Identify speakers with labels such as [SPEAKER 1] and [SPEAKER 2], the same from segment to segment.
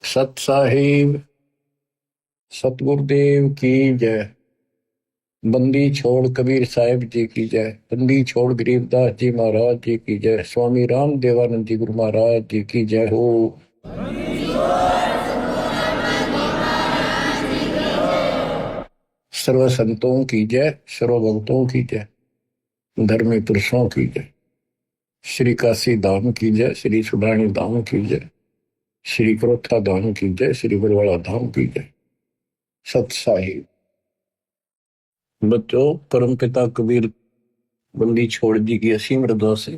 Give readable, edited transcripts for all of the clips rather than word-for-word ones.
[SPEAKER 1] सत साहिब सतगुरुदेव की जय। बंदी छोड़ कबीर साहिब जी की जय। बंदी छोड़ गरीबदास जी महाराज जी की जय। स्वामी राम देवानंद जी गुरु महाराज जी की जय हो। सर्व संतों की जय, सर्व भक्तों की जय, धर्मी पुरुषों की जय। श्री काशी धाम की जय, श्री सुडानी धाम की जय, श्री क्रोथा धाम की जय, श्री बरवाड़ा धाम की जय। सत साहिब बच्चों, परम पिता कबीर बंदी छोड़ जी की असीम हृदय से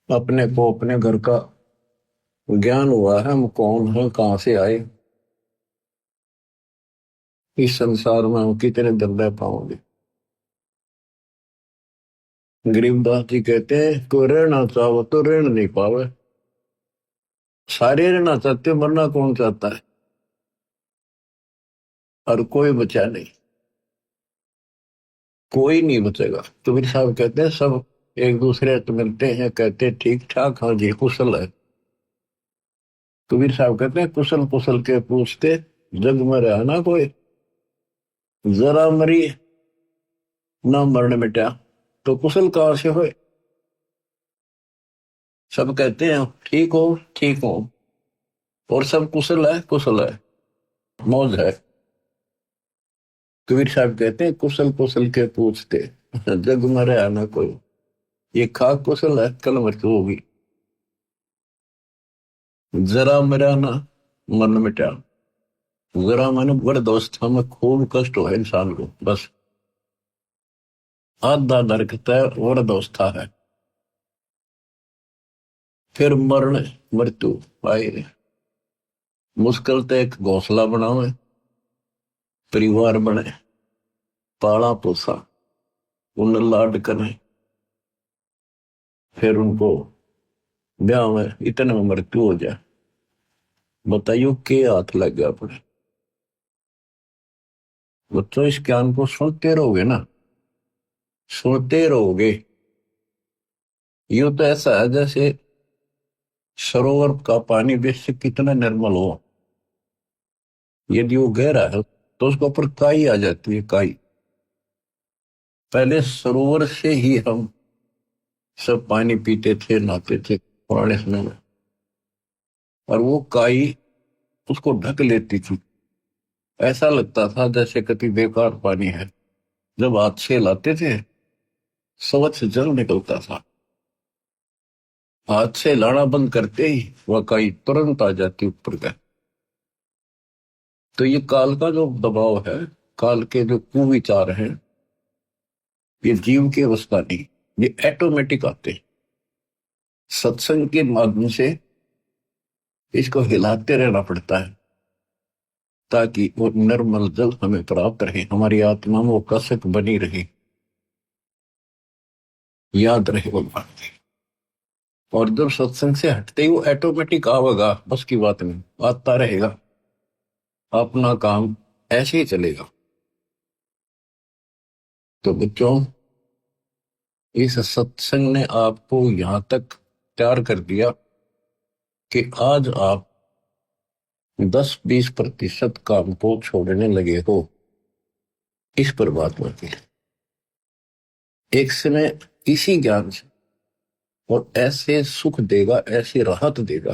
[SPEAKER 1] अपने को अपने घर का ज्ञान हुआ है। हम कौन है, कहां से आए, इस संसार में हम कितने दिन रह पाओगे। गरीबदास जी कहते हैं, कोई रहना चाहो तो रहना नहीं पावे। सारे रहना चाहते हो, मरना कौन चाहता है। और कोई बचा नहीं, कोई नहीं बचेगा। कबीर साहब कहते हैं, सब एक दूसरे से मिलते हैं, कहते हैं ठीक ठाक, हाँ जी कुशल है। कबीर साहब कहते हैं, कुशल कुशल के पूछते जग में रहा ना कोई। जरा मरी ना मरण मिटा, तो कुशल कहां से होए। सब कहते हैं ठीक हो ठीक हो, और सब कुशल है, मौज है। कबीर साहब कहते हैं, कुशल कुशल के पूछते जग मरे आना कोई। ये खाक कुशल है, कल मृत्यु होगी। जरा मरा ना मन मिटा। जरा मन वृद्धावस्था में खूब कष्ट हो इंसान को, बस आधा नरक है वृद्धावस्था है। फिर मरण मृत्यु आए। मुश्किल तो एक घोंसला बनावे, परिवार बने, पाला पोसा, उन्हें लाड करें, फिर उनको ब्याह में इतने में मृत्यु हो जाए। बताइयो के हाथ लग गया अपने। बच्चों, इस ज्ञान को सुनते रहोगे ना, सुनते रहोगे। यू तो ऐसा है जैसे सरोवर का पानी बेशक कितना निर्मल हो, यदि वो गहरा है तो उसके ऊपर काई आ जाती है, काई। पहले सरोवर से ही हम सब पानी पीते थे, नहाते थे पुराने समय में, और वो काई उसको ढक लेती थी। ऐसा लगता था जैसे कति बेकार पानी है। जब हाथ से लाते थे, स्वच्छ जल निकलता था। हाथ से लाना बंद करते ही वह काई तुरंत आ जाती ऊपर का। तो ये काल का जो दबाव है, काल के जो कुविचार हैं, ये जीव की अवस्था नहीं, ये ऑटोमेटिक आते हैं। सत्संग के माध्यम से इसको हिलाते रहना पड़ता है, ताकि वो निर्मल जल हमें प्राप्त रहे, हमारी आत्मा में वो कसक बनी रहे, याद रहे वो बात। और जब सत्संग से हटते ही वो ऑटोमेटिक आवेगा, बस की बात नहीं, आता रहेगा, अपना काम ऐसे ही चलेगा। तो बच्चों, इस सत्संग ने आपको यहां तक तैयार कर दिया कि आज आप 10-20% काम को छोड़ने लगे हो इस परमात्मा के एक समय, इसी ज्ञान से। और ऐसे सुख देगा, ऐसी राहत देगा,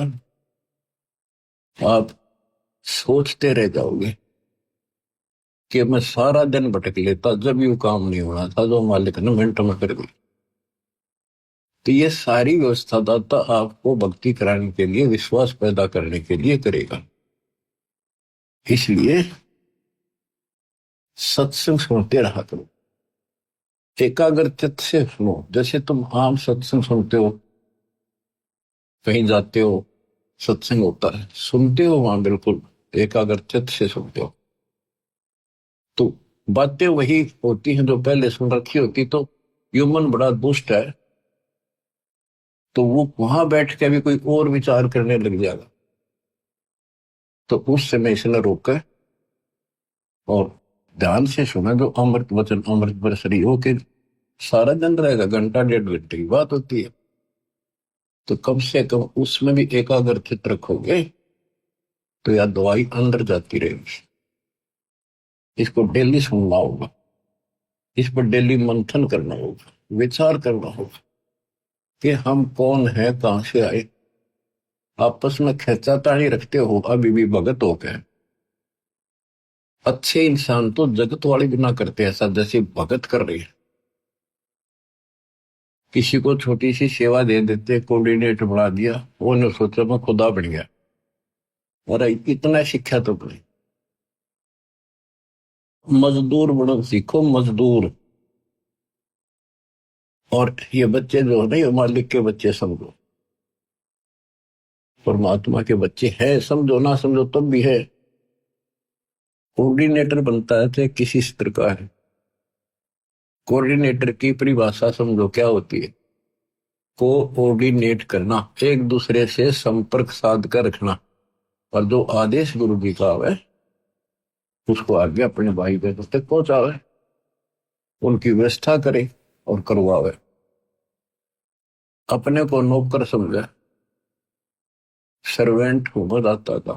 [SPEAKER 1] आप सोचते रह जाओगे कि मैं सारा दिन भटक लेता, जब यू काम नहीं होना था जो मालिक ने मिनट में कर दी। तो ये सारी व्यवस्था दाता आपको भक्ति कराने के लिए, विश्वास पैदा करने के लिए करेगा। इसलिए सत्संग सुनते रहा करो, एकाग्र चित्त से सुनो। जैसे तुम आम सत्संग सुनते हो, कहीं जाते हो, सत्संग होता है, सुनते हो वहां बिल्कुल एकाग्र चित्त से सुनते हो, तो बातें वही होती हैं जो पहले सुन रखी होती। तो ह्यूमन बड़ा दुष्ट है, तो वो वहां बैठ के भी कोई और विचार करने लग जाएगा। तो उस समय इसने रोका और ध्यान से सुना, जो अमृत वचन अमृत बरसरी हो के सारा दिन रहेगा। घंटा 1.5 घंटे की बात होती है। तो कम से कम उसमें भी एकाग्रचित रखोगे तो यह दवाई अंदर जाती रहेगी। इसको डेली सुनना होगा, इस पर डेली मंथन करना होगा, विचार करना होगा कि हम कौन है, कहां से आए। आपस में खींचातानी रखते हो अभी भी भगत हो गए। अच्छे इंसान तो जगत वाले भी ना करते ऐसा जैसे भगत कर रहे हैं। किसी को छोटी सी सेवा दे देते, कोऑर्डिनेटर बना दिया, वो ने सोचा मैं खुदा बन गया। और इतना शिक्षा तो नहीं। मजदूर बनो सीखो, मजदूर। और ये बच्चे जो है ना, ये मालिक के बच्चे समझो, परमात्मा के बच्चे हैं, समझो ना समझो तब भी है। कोऑर्डिनेटर बनता है तो किसी स्तर का है। कोऑर्डिनेटर की परिभाषा समझो क्या होती है। कोऑर्डिनेट करना, एक दूसरे से संपर्क साध कर रखना। और जो आदेश गुरु जी का है उसको आगे अपने भाई बहनों तक पहुंचावे, उनकी व्यवस्था करे और करवावे। अपने को नौकर समझे, सर्वेंट हूं मैं दाता का।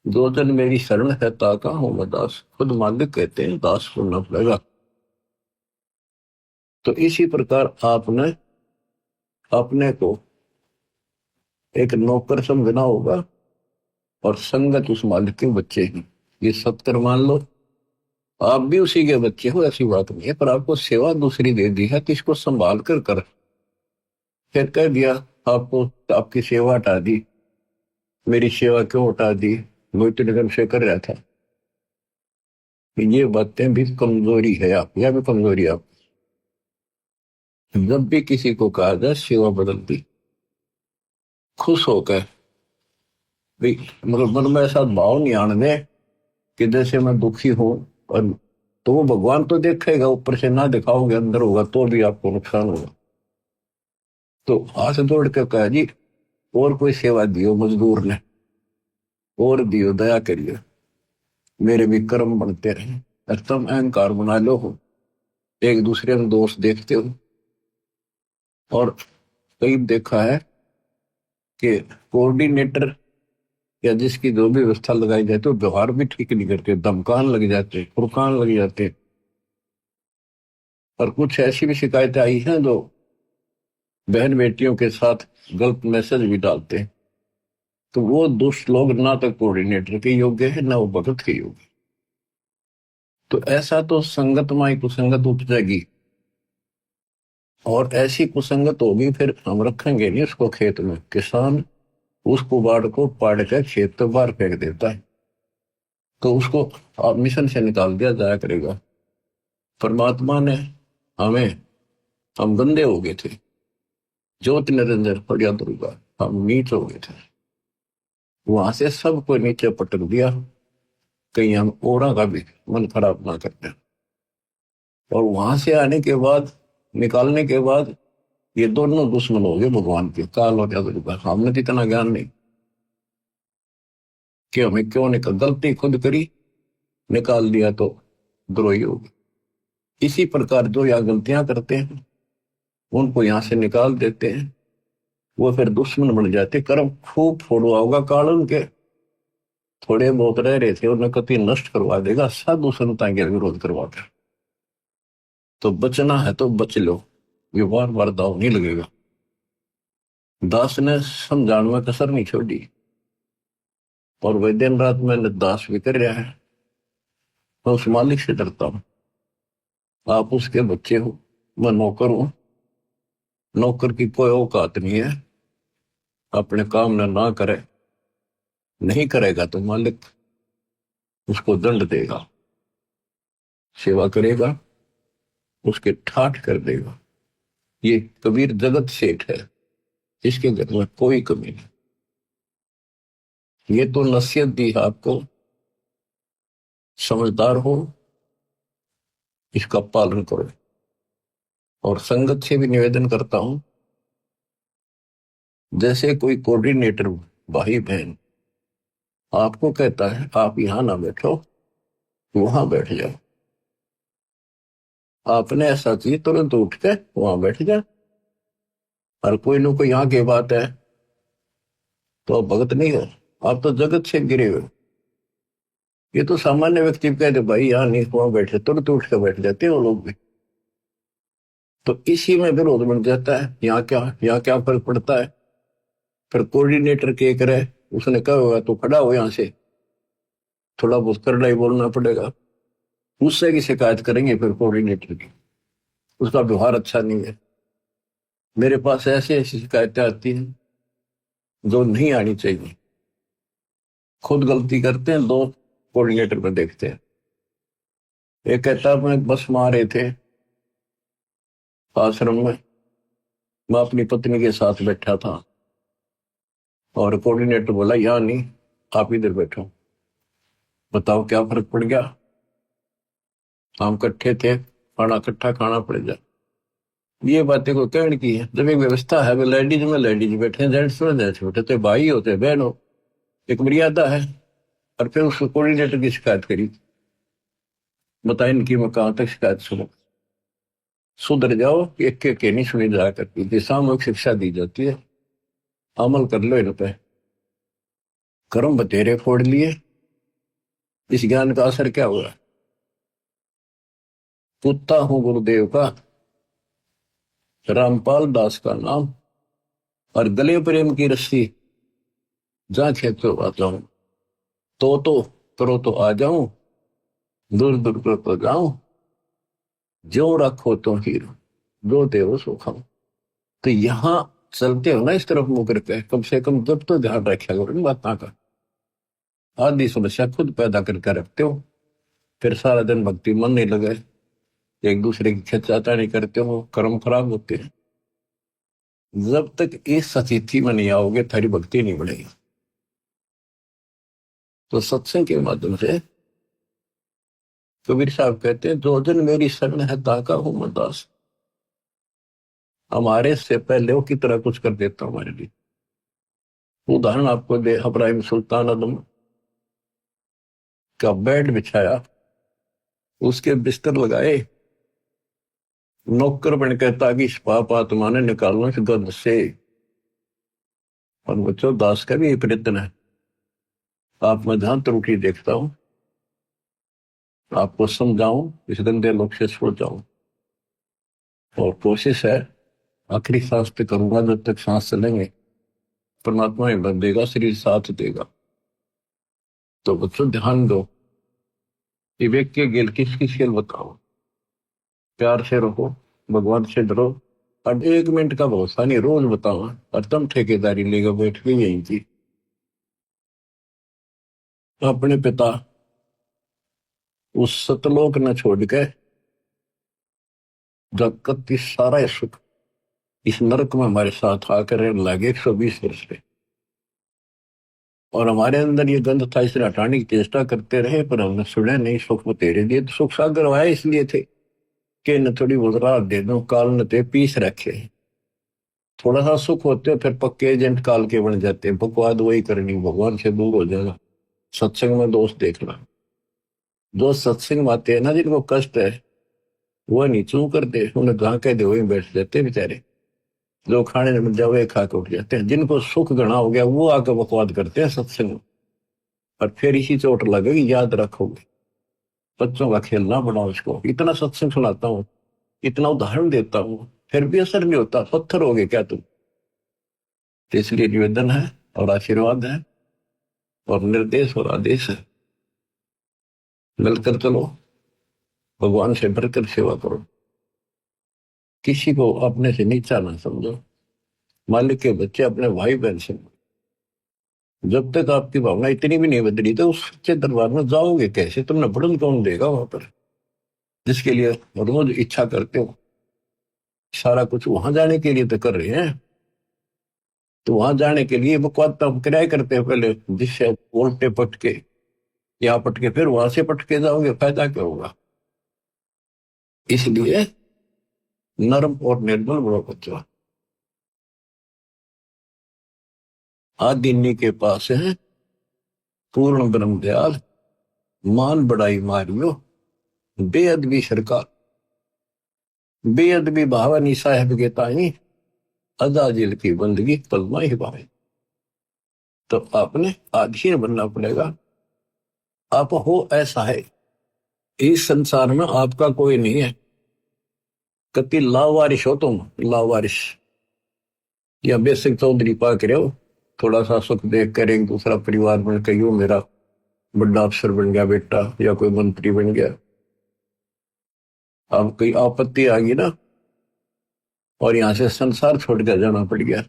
[SPEAKER 1] दो जन मेरी शरण है ताका हूं मैं दास। खुद मालिक कहते हैं दास को न पड़ेगा। तो इसी प्रकार आपने अपने को एक नौकर समझना होगा और संगत उस मालिक के बच्चे हैं। ये सत्तर मान लो, आप भी उसी के बच्चे हो, ऐसी बात नहीं है। पर आपको सेवा दूसरी दे दी है तो इसको संभाल कर फिर कह दिया आपको, आपकी सेवा हटा दी। मेरी सेवा क्यों हटा दी, वो इतने दिन से कर रहा था। ये बातें भी कमजोरी है आप, या भी कमजोरी आप। जब भी किसी को कहा जाए सेवा बदल दी, खुश होकर भी, मतलब मन में ऐसा भाव नहीं आने दे कि जैसे मैं दुखी हूं। और तो वो भगवान तो देखेगा, ऊपर से ना दिखाओगे अंदर होगा तो भी आपको नुकसान होगा। तो हाथ जोड़ के कहा जी और कोई सेवा दियो मजदूर ने, और दियो, दया करिए, मेरे भी कर्म बनते रहे। और तुम अहंकार बना लो हो, एक दूसरे में दोष देखते हो। और कई देखा है कि कोऑर्डिनेटर या जिसकी जो भी व्यवस्था लगाई जाए तो व्यवहार भी ठीक नहीं करते, धमकान लग जाते, फुरकान लग जाते। और कुछ ऐसी भी शिकायतें आई हैं जो बहन बेटियों के साथ गलत मैसेज भी डालते हैं। तो वो दुष्ट लोग ना तो कोऑर्डिनेटर के योग्य है ना वो भगत के योग्य। तो ऐसा तो संगत माई कुसंगत उपजेगी, और ऐसी कुसंगत होगी फिर हम रखेंगे नहीं उसको खेत में। किसान उस कुबाड़ को पाड़ कर खेत तो बाहर फेंक देता है, तो उसको मिशन से निकाल दिया जाया करेगा। परमात्मा ने हमें, हम गंदे हो गए थे, ज्योति निरंजन फरिया दुर्गा, हम नीच हो गए थे, वहां से सबको नीचे पटक दिया। कहीं हम ओरा का भी मन खराब ना करते। और वहां से आने के बाद, निकालने के बाद, ये दोनों दुश्मन हो गए भगवान के, काल और दुर्गा। हमने तो इतना ज्ञान नहीं कि हमें क्यों निकल, गलती खुद करी, निकाल दिया तो द्रोही हो गए। इसी प्रकार जो यहाँ गलतियां करते हैं उनको यहां से निकाल देते हैं, वो फिर दुश्मन बन जाते। कर्म खूब फोड़वा होगा काल उनके, थोड़े बहुत रह रहे थे उन्हें कति नष्ट करवा देगा, साधु संतां के विरोध करवा कर। तो बचना है तो बच लो, ये बार बार दाव नहीं लगेगा। दास ने समझाने में कसर नहीं छोड़ी, और वह दिन रात मैंने दास भी कर रहा है। मैं उस मालिक से डरता हूं, आप उसके बच्चे हो, मैं नौकर हूं। नौकर की कोई औकात नहीं है, अपने काम ना करे, नहीं करेगा तो मालिक उसको दंड देगा। सेवा करेगा उसके ठाठ कर देगा। ये कबीर जगत सेठ है, इसके घर में कोई कमी नहीं। ये तो नसीहत दी है आपको, समझदार हो, इसका पालन करो। और संगत से भी निवेदन करता हूं, जैसे कोई कोऑर्डिनेटर भाई बहन आपको कहता है आप यहां ना बैठो, वहां बैठ जाओ, आपने ऐसा चाहिए तुरंत उठ के वहां बैठ जाए। और कोई न कोई यहाँ की बात है तो आप भगत नहीं हो, आप तो जगत से गिरे हुए हो। ये तो सामान्य व्यक्ति कहते भाई यहाँ नहीं, वहां बैठे तुरंत उठ कर बैठ जाते हैं वो लोग भी। तो इसी में विरोध बन जाता है। यहाँ क्या फर्क पड़ता है। फिर कोऑर्डिनेटर के करे, उसने कहा होगा तो खड़ा हो यहाँ से, थोड़ा बहुत करना ही बोलना पड़ेगा। उससे की शिकायत करेंगे फिर कोऑर्डिनेटर की, उसका व्यवहार अच्छा नहीं है। मेरे पास ऐसी ऐसी शिकायतें आती हैं जो नहीं आनी चाहिए। खुद गलती करते हैं, दो कोऑर्डिनेटर पर देखते हैं। एक कहता है मैं बस में आ रहे थे आश्रम में, मैं अपनी पत्नी के साथ बैठा था और कोऑर्डिनेटर बोला यहाँ नहीं, आप इधर बैठो। बताओ क्या फर्क पड़ गया। हम इकट्ठे थे, खाना इकट्ठा खाना पड़ जाए। ये बातें को कहने की है। जब एक व्यवस्था है, लेडीज में लेडीज बैठे, जेंट्स में जेंट्स बैठे, तो भाई होते बहन हो, एक मर्यादा है। और फिर उस कोऑर्डिनेटर की शिकायत करी। बताए इनकी मैं कहां तक शिकायत सुनो। सुधर जाओ, एक के नहीं सुनी जा करती, सामूहिक शिक्षा दी जाती है, अमल कर लो इन पे। कर्म बतेरे फोड़ लिए, इस ज्ञान का असर क्या हुआ। पुत्ता हूं गुरुदेव का, रामपाल दास का नाम, और गले प्रेम की रस्सी, जहां खेतो आ जाऊं, तो करो तो आ जाऊं, दूर दूर करो तो जाऊं, जो रखो तो हीरो, जो देव सो खाऊं। तो यहां चलते हो ना इस तरफ मुंह करके, कम से कम जब तो ध्यान रखा करो इन बातों का। आधी समस्या खुद पैदा करके रखते हो, फिर सारा दिन भक्ति मन नहीं लगे, एक दूसरे की खिंचातानी करते हो, कर्म खराब होते हैं। जब तक इस स्थिति में नहीं आओगे थारी भक्ति नहीं बढ़ेगी। तो सत्संग के माध्यम से कबीर साहब कहते हैं, जो जन मेरी शरण है ताका हूं मैं दास। हमारे से पहले वो की तरह कुछ कर देता हूं हमारे लिए। उदाहरण आपको दे, इब्राहिम सुल्तान आदम का बेड बिछाया, उसके बिस्तर लगाए, नौकर बन के ताकि इस पाप आत्मा ने निकालना इस गंध से। और बच्चों, दास का भी प्रयत्न है। आप में जहां त्रुटि देखता हूं, आपको समझाऊं, इस गंदे लोग से छुड़ जाऊं। और कोशिश है आखिरी सांस पे करूंगा, जब तक सांस चलेंगे परमात्मा हिम्मत देगा, शरीर साथ देगा। तो बच्चों ध्यान दो, विवेक के गेल किसकी खेल बताओ। प्यार से रहो, भगवान से डरो, और 1 मिनट का भरोसा नहीं, रोज बताओ। और तुम ठेकेदारी लेकर बैठ के यही थी। अपने पिता उस सतलोक न छोड़ के जगत की सारा सुख इस नरक में हमारे साथ आकर रहने लगे 120 वर्ष पे। और हमारे अंदर ये गंध था, इसे हटाने की चेष्टा करते रहे, पर हमने सुने नहीं। सुख में तेरे लिए तो सुख सागर आए इसलिए थे कि न थोड़ी बहुत राहत दे दो, काल न ते पीस रखे। थोड़ा सा सुख होते फिर पक्के एजेंट काल के बन जाते, बकवाद वही करनी, भगवान से दूर हो जाएगा। सत्संग में दोस्त देखना, जो सत्संग में आते हैं ना, जिनको कष्ट है वो नहीं चू करते, उन्हें जहां कह दे वही बैठ जाते बेचारे। जो खाने में जाओ वही खा के उठ जाते हैं। जिनको सुख घना हो गया वो आकर बकवाद करते हैं सत्संग में, और फिर इसी चोट लगेगी, याद रखोगे। बच्चों का खेलना बनाओ इसको। इतना सत्संग सुनाता हूँ, इतना उदाहरण देता हूँ, फिर भी असर नहीं होता। पत्थर हो गए क्या तुम। तो इसलिए निवेदन है और आशीर्वाद है और निर्देश और आदेश है, मिलकर चलो, भगवान से भरकर सेवा करो, किसी को अपने से नीचा ना समझो। मालिक के बच्चे अपने भाई बहन से, जब तक आपकी भावना इतनी भी नहीं बदली तो उस सच्चे दरबार में जाओगे कैसे। तुमने बढ़न कौन देगा वहां पर, जिसके लिए रोज इच्छा करते हो। सारा कुछ वहां जाने के लिए तो कर रहे हैं। तो वहां जाने के लिए बकवाद तो हम किराए करते हैं पहले, जिससे उल्टे पटके यहाँ पटके फिर वहां से पटके जाओगे, फायदा क्या होगा। इसलिए नर्म और निर्मल बड़ो बच्चा। आदिन्नी के पास है पूर्ण ब्रह्म दयाल, मान बड़ाई मारियो बेअदबी सरकार। बेअदबी भावनी साहेब के ताई, अजाजिल की बंदगी पलमा ही पाए। तो आपने अधीन बनना पड़ेगा। आप हो ऐसा है, इस संसार में आपका कोई नहीं है। कति लावारिश हो तुम, लावारिश या बेसिक चौधरी पा के रहो, थोड़ा सा सुख देख कर एक दूसरा परिवार बन के यूं मेरा बड़ा अफसर बन गया बेटा या कोई मंत्री बन गया। अब कोई आपत्ति आ गई ना और यहां से संसार छोड़ कर जाना पड़ गया,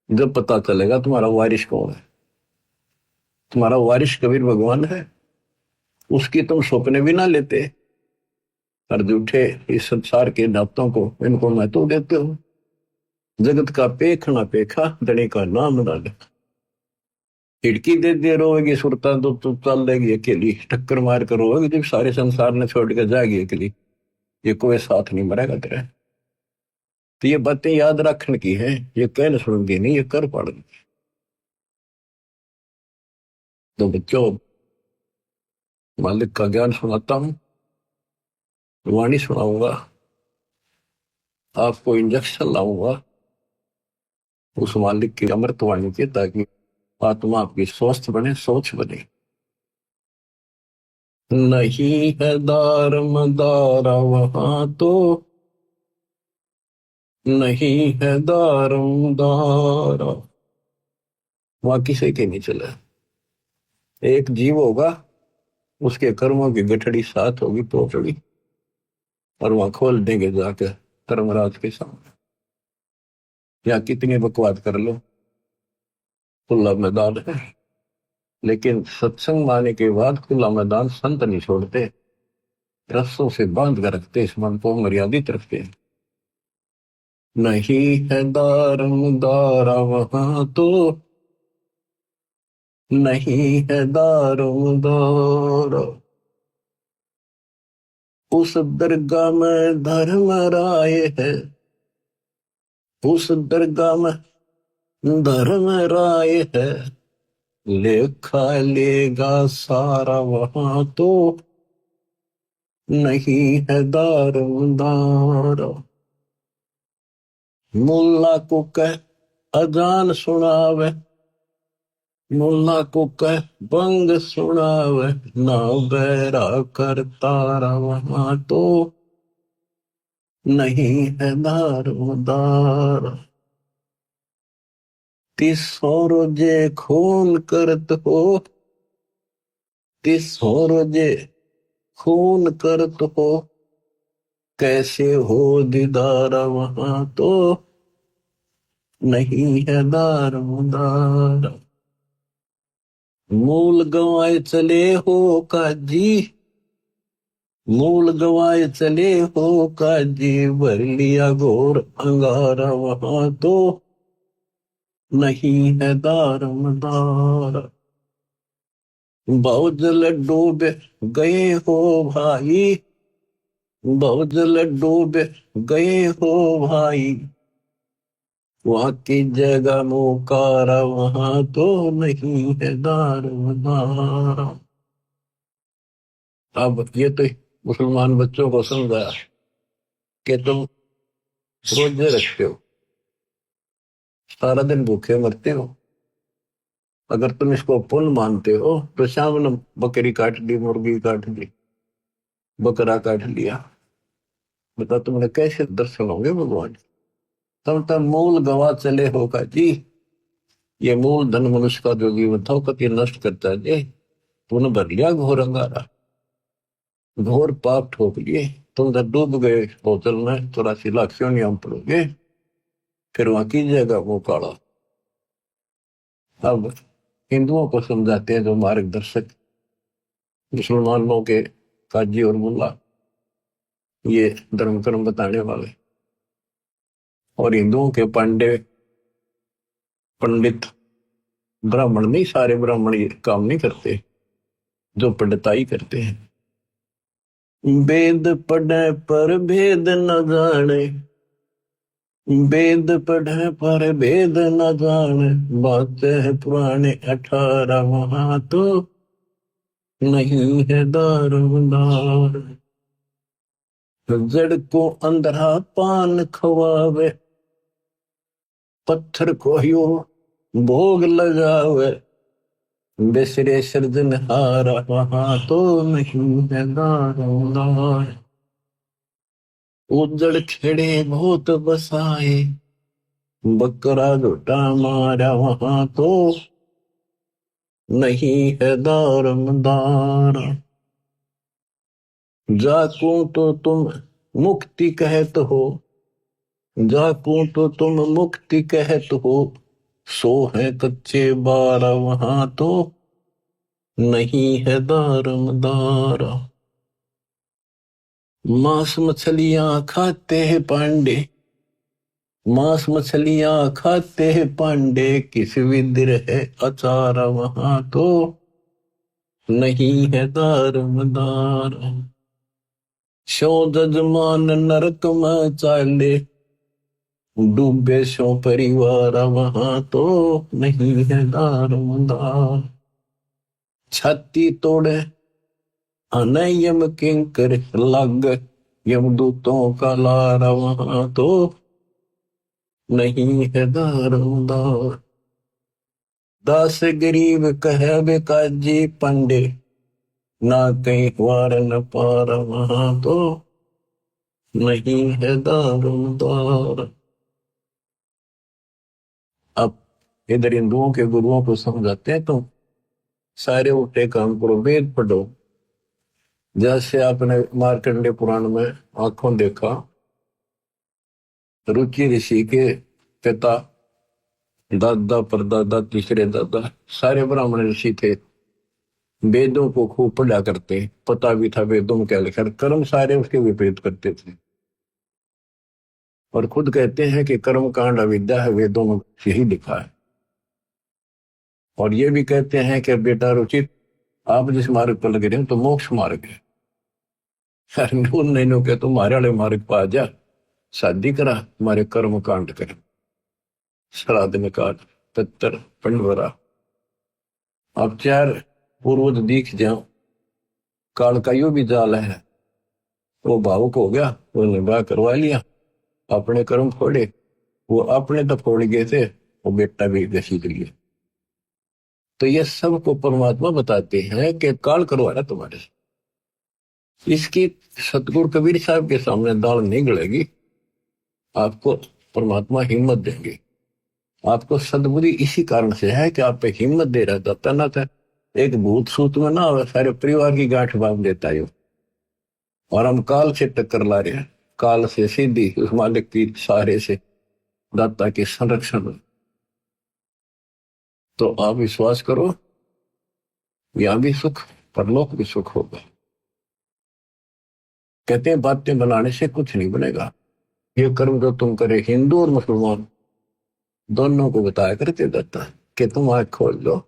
[SPEAKER 1] जब पता चलेगा तुम्हारा वारिश कौन है। तुम्हारा वारिश कबीर भगवान है, उसकी तुम सपने भी ना लेते और झूठे इस संसार के नातों को इनको महत्व देते हो। जगत का पेख ना पेखा, धनी का नाम ना लिखा। खिड़की दे दे रोएगी सुरता तो चल देगी अकेली, टक्कर मार कर रोएगी जब सारे संसार ने छोड़ कर जाएगी अकेली। ये कोई साथ नहीं मरेगा तेरा। तो ये बातें याद रखने की है, ये कहने सुनगी नहीं, ये कर पड़नी। तो बच्चों, मालिक का ज्ञान सुनाता हूं, वाणी सुनाऊंगा, आपको इंजेक्शन लाऊंगा उस मालिक की अमृत वाणी की, ताकि आत्मा आपकी स्वस्थ बने, सोच बने। नहीं है दार मदारा वहां तो, नहीं है दारम दारा, वहां किसी के नहीं चला। एक जीव होगा, उसके कर्मों की गठड़ी साथ होगी पोचड़ी, और वहां खोल देंगे जाकर धर्मराज के सामने। या कितनी बकवाद कर लो, खुला मैदान है। लेकिन सत्संग माने के बाद खुला मैदान संत नहीं छोड़ते, रस्सों से बांध कर रखते, इस मन को मर्यादित रखते। नहीं है दारम दारा वहां तो, नहीं है दारम दारा, उस दरगाह में धर्म राय है, उस दरगाह में धर्म राय है, लेखा लेगा सारा वहां तो, नहीं है दारम दारा। मुल्ला को कह अजान सुनावे, मुल्ला को कह बंग सुनावे, ना बैरा कर तारा वहां तो, नहीं है दारोदार। तीसो रोजे खून करत हो, तीसो रोजे खून करत हो, कैसे हो दीदारा वहां तो, नहीं है दारोदार। मूल गंवाए चले हो काजी, मूल गंवाए चले हो काजी, भर लिया घोर अंगारा वहां तो, नहीं है दारमदार। बहुजल डूबे गए हो भाई, बहुजल डूबे गए हो भाई, वहां की जगह मुकारा वहां तो, नहीं है दारमदार। अब ये तो मुसलमान बच्चों को समझाया कि तुम रोजे रखते हो, सारा दिन भूखे मरते हो, अगर तुम इसको पुण्य मानते हो तो शाम ने बकरी काट ली, मुर्गी काट ली, बकरा काट लिया, बता तुमने कैसे दर्शन होंगे भगवान। तब तक मूल गवा चले होगा जी। ये मूल धन मनुष्य का जो जीवन था कति नष्ट करता है जी। तूने भर लिया घोर अंगारा, घोर पाप ठोक लिए, तुम जब डूब गए बोतल में 84 लाख क्यों नहीं हम पड़ोगे, फिर वहां कीजिएगा वो काढ़ा। अब हिंदुओं को समझाते हैं जो मार्गदर्शक, मुसलमानों के काजी और मुल्ला, ये धर्म कर्म बताने वाले, और हिंदुओं के पांडे पंडित, ब्राह्मण नहीं, सारे ब्राह्मण ये काम नहीं करते, जो पंडिताई करते हैं। वेद पढ़े पर भेद न जाने, वेद पढ़े पर भेद न जाने, बातें है पुराने 18 वहां तो, नहीं है दारोदार। जड़ को अंधरा पान खवावे, पत्थर को यो भोग लगावे, बिसरे सृजनहारा वहां तो नहीं है दारोमदार। उजड़ खेड़े बहुत बसाए, बकरा झूठा मारा वहां तो नहीं है दारोमदार। जाकू तो तुम मुक्ति कहत हो, जाकू तो तुम मुक्ति कहत हो, सो है कच्चे बारा वहां तो नहीं है दारोमदार। मांस मछलियां खाते हैं पांडे, मांस मछलियां खाते हैं पांडे, किस विद्र है अचार वहां तो नहीं है दारोमदार। शो जजमान नरक में चाले, डूबे शो परिवार वहां तो नहीं है दारोमदार। छाती तोड़े अनयम किंकर लग, यमदूतों का लारा वहां तो नहीं है दारोमदार। दास गरीब कहे बेकाजी पंडे, ना कहीं वार न पार वहां तो नहीं है दारोमदार। अब इधर हिंदुओं के गुरुओं को समझाते हैं, तो सारे उल्टे काम करो, वेद पढ़ो। जैसे आपने मार्कंडेय पुराण में आंखों देखा, रुचि ऋषि के पिता, दादा परदादा तीसरे दादा सारे ब्राह्मण ऋषि थे, वेदों को खूब पढ़ा करते, पता भी था वेदों में क्या लिखा, कर्म सारे उसके विपरीत करते थे। और खुद कहते हैं कि कर्म कांड अविद्या है, वेदों में यही लिखा है। और ये भी कहते हैं कि बेटा रुचित, आप जिस मार्ग पर लगे रहे तो मोक्ष मार्ग है, नहीं के तुम्हारे वाले मार्ग पर आ जा, शादी करा, तुम्हारे कर्म कांड कर, श्राद्ध निकाल, पितर पंडवरा। अब चार पूर्वज दिख जाओ, काल का यो भी जाल है। वो भावुक हो गया, वो निभा करवा लिया, अपने कर्म फोड़े, वो अपने तो फोड़ गए थे, वो बेटा भी घसीट लिए। तो ये सबको परमात्मा बताते हैं कि काल करवा रहा तुम्हारे से। इसकी सतगुरु कबीर साहब के सामने दाल नहीं गलेगी, आपको परमात्मा हिम्मत देंगे। आपको सदबुद्धि इसी कारण से है कि आप पे हिम्मत दे रहा था, तना था एक भूत सूत में ना हो, सारे परिवार की गांठ बांध देता है। और हम काल से टक्कर ला रहे हैं, काल से सीधी उस मालिक की सहारे से, दाता के संरक्षण में। तो आप विश्वास करो, यहां भी सुख, परलोक भी सुख होगा। कहते हैं बातें बनाने से कुछ नहीं बनेगा। ये कर्म जो तुम करे, हिंदू और मुसलमान दोनों को बताया करते दाता कि तुम आंख खोल लो,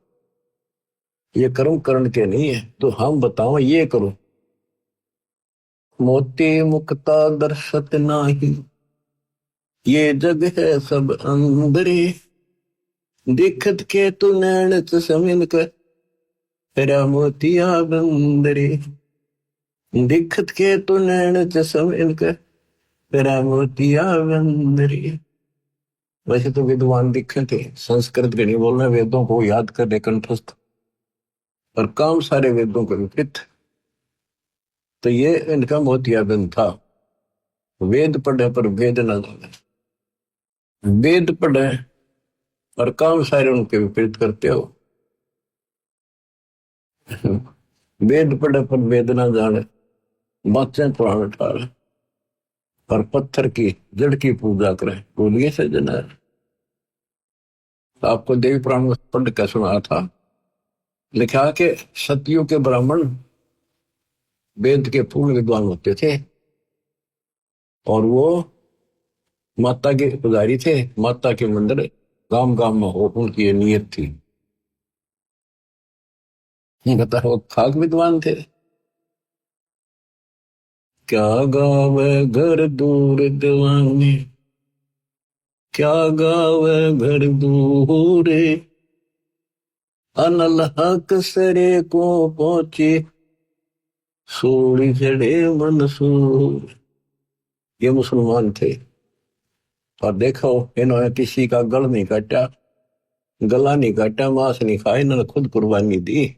[SPEAKER 1] ये कर्म करण के नहीं है, तो हम बताओ ये करो। मोती मुक्ता दर्शत नाही, ये जग है सब अंदरे, दिखत के तू नैन चमिन कर, तेरा मोतिया बंदरे, दिखत के तू नैन चमिन कर, तेरा मोतिया बंदरे। वैसे तो विद्वान दिखे थे, संस्कृत के नहीं बोलना, वेदों को याद करने कंठस्थ, और काम सारे वेदों के विपरीत। तो ये इनका मोतियाबिंद था। वेद पढ़े पर वेद न जाने, वेद पढ़े और काम सारे उनके विपरीत करते हो। वेद पढ़े पर वेद न जाने, बातें पुराण ठार, और पत्थर की जड़ की पूजा करे, बोलिए सजना। आपको देवी पुराण में पढ़ कर सुना था, लिखा कि सतयुग के ब्राह्मण वेद के पूर्ण विद्वान होते थे, और वो माता के पुजारी थे, माता के मंदिर गांव गांव में हो, उनकी ये नियत थी। बताओ, खाक विद्वान थे। क्या गावे घर दूर दीवाने, क्या गावे घर दूर, अनल हक सरे को पहुंचे, सोड़ी चढ़े मंसूर। ये मुसलमान थे, और देखो इन्होंने किसी का गल नहीं काटा, गला नहीं काटा, मांस नहीं खाया, इन्होंने खुद कुर्बानी दी।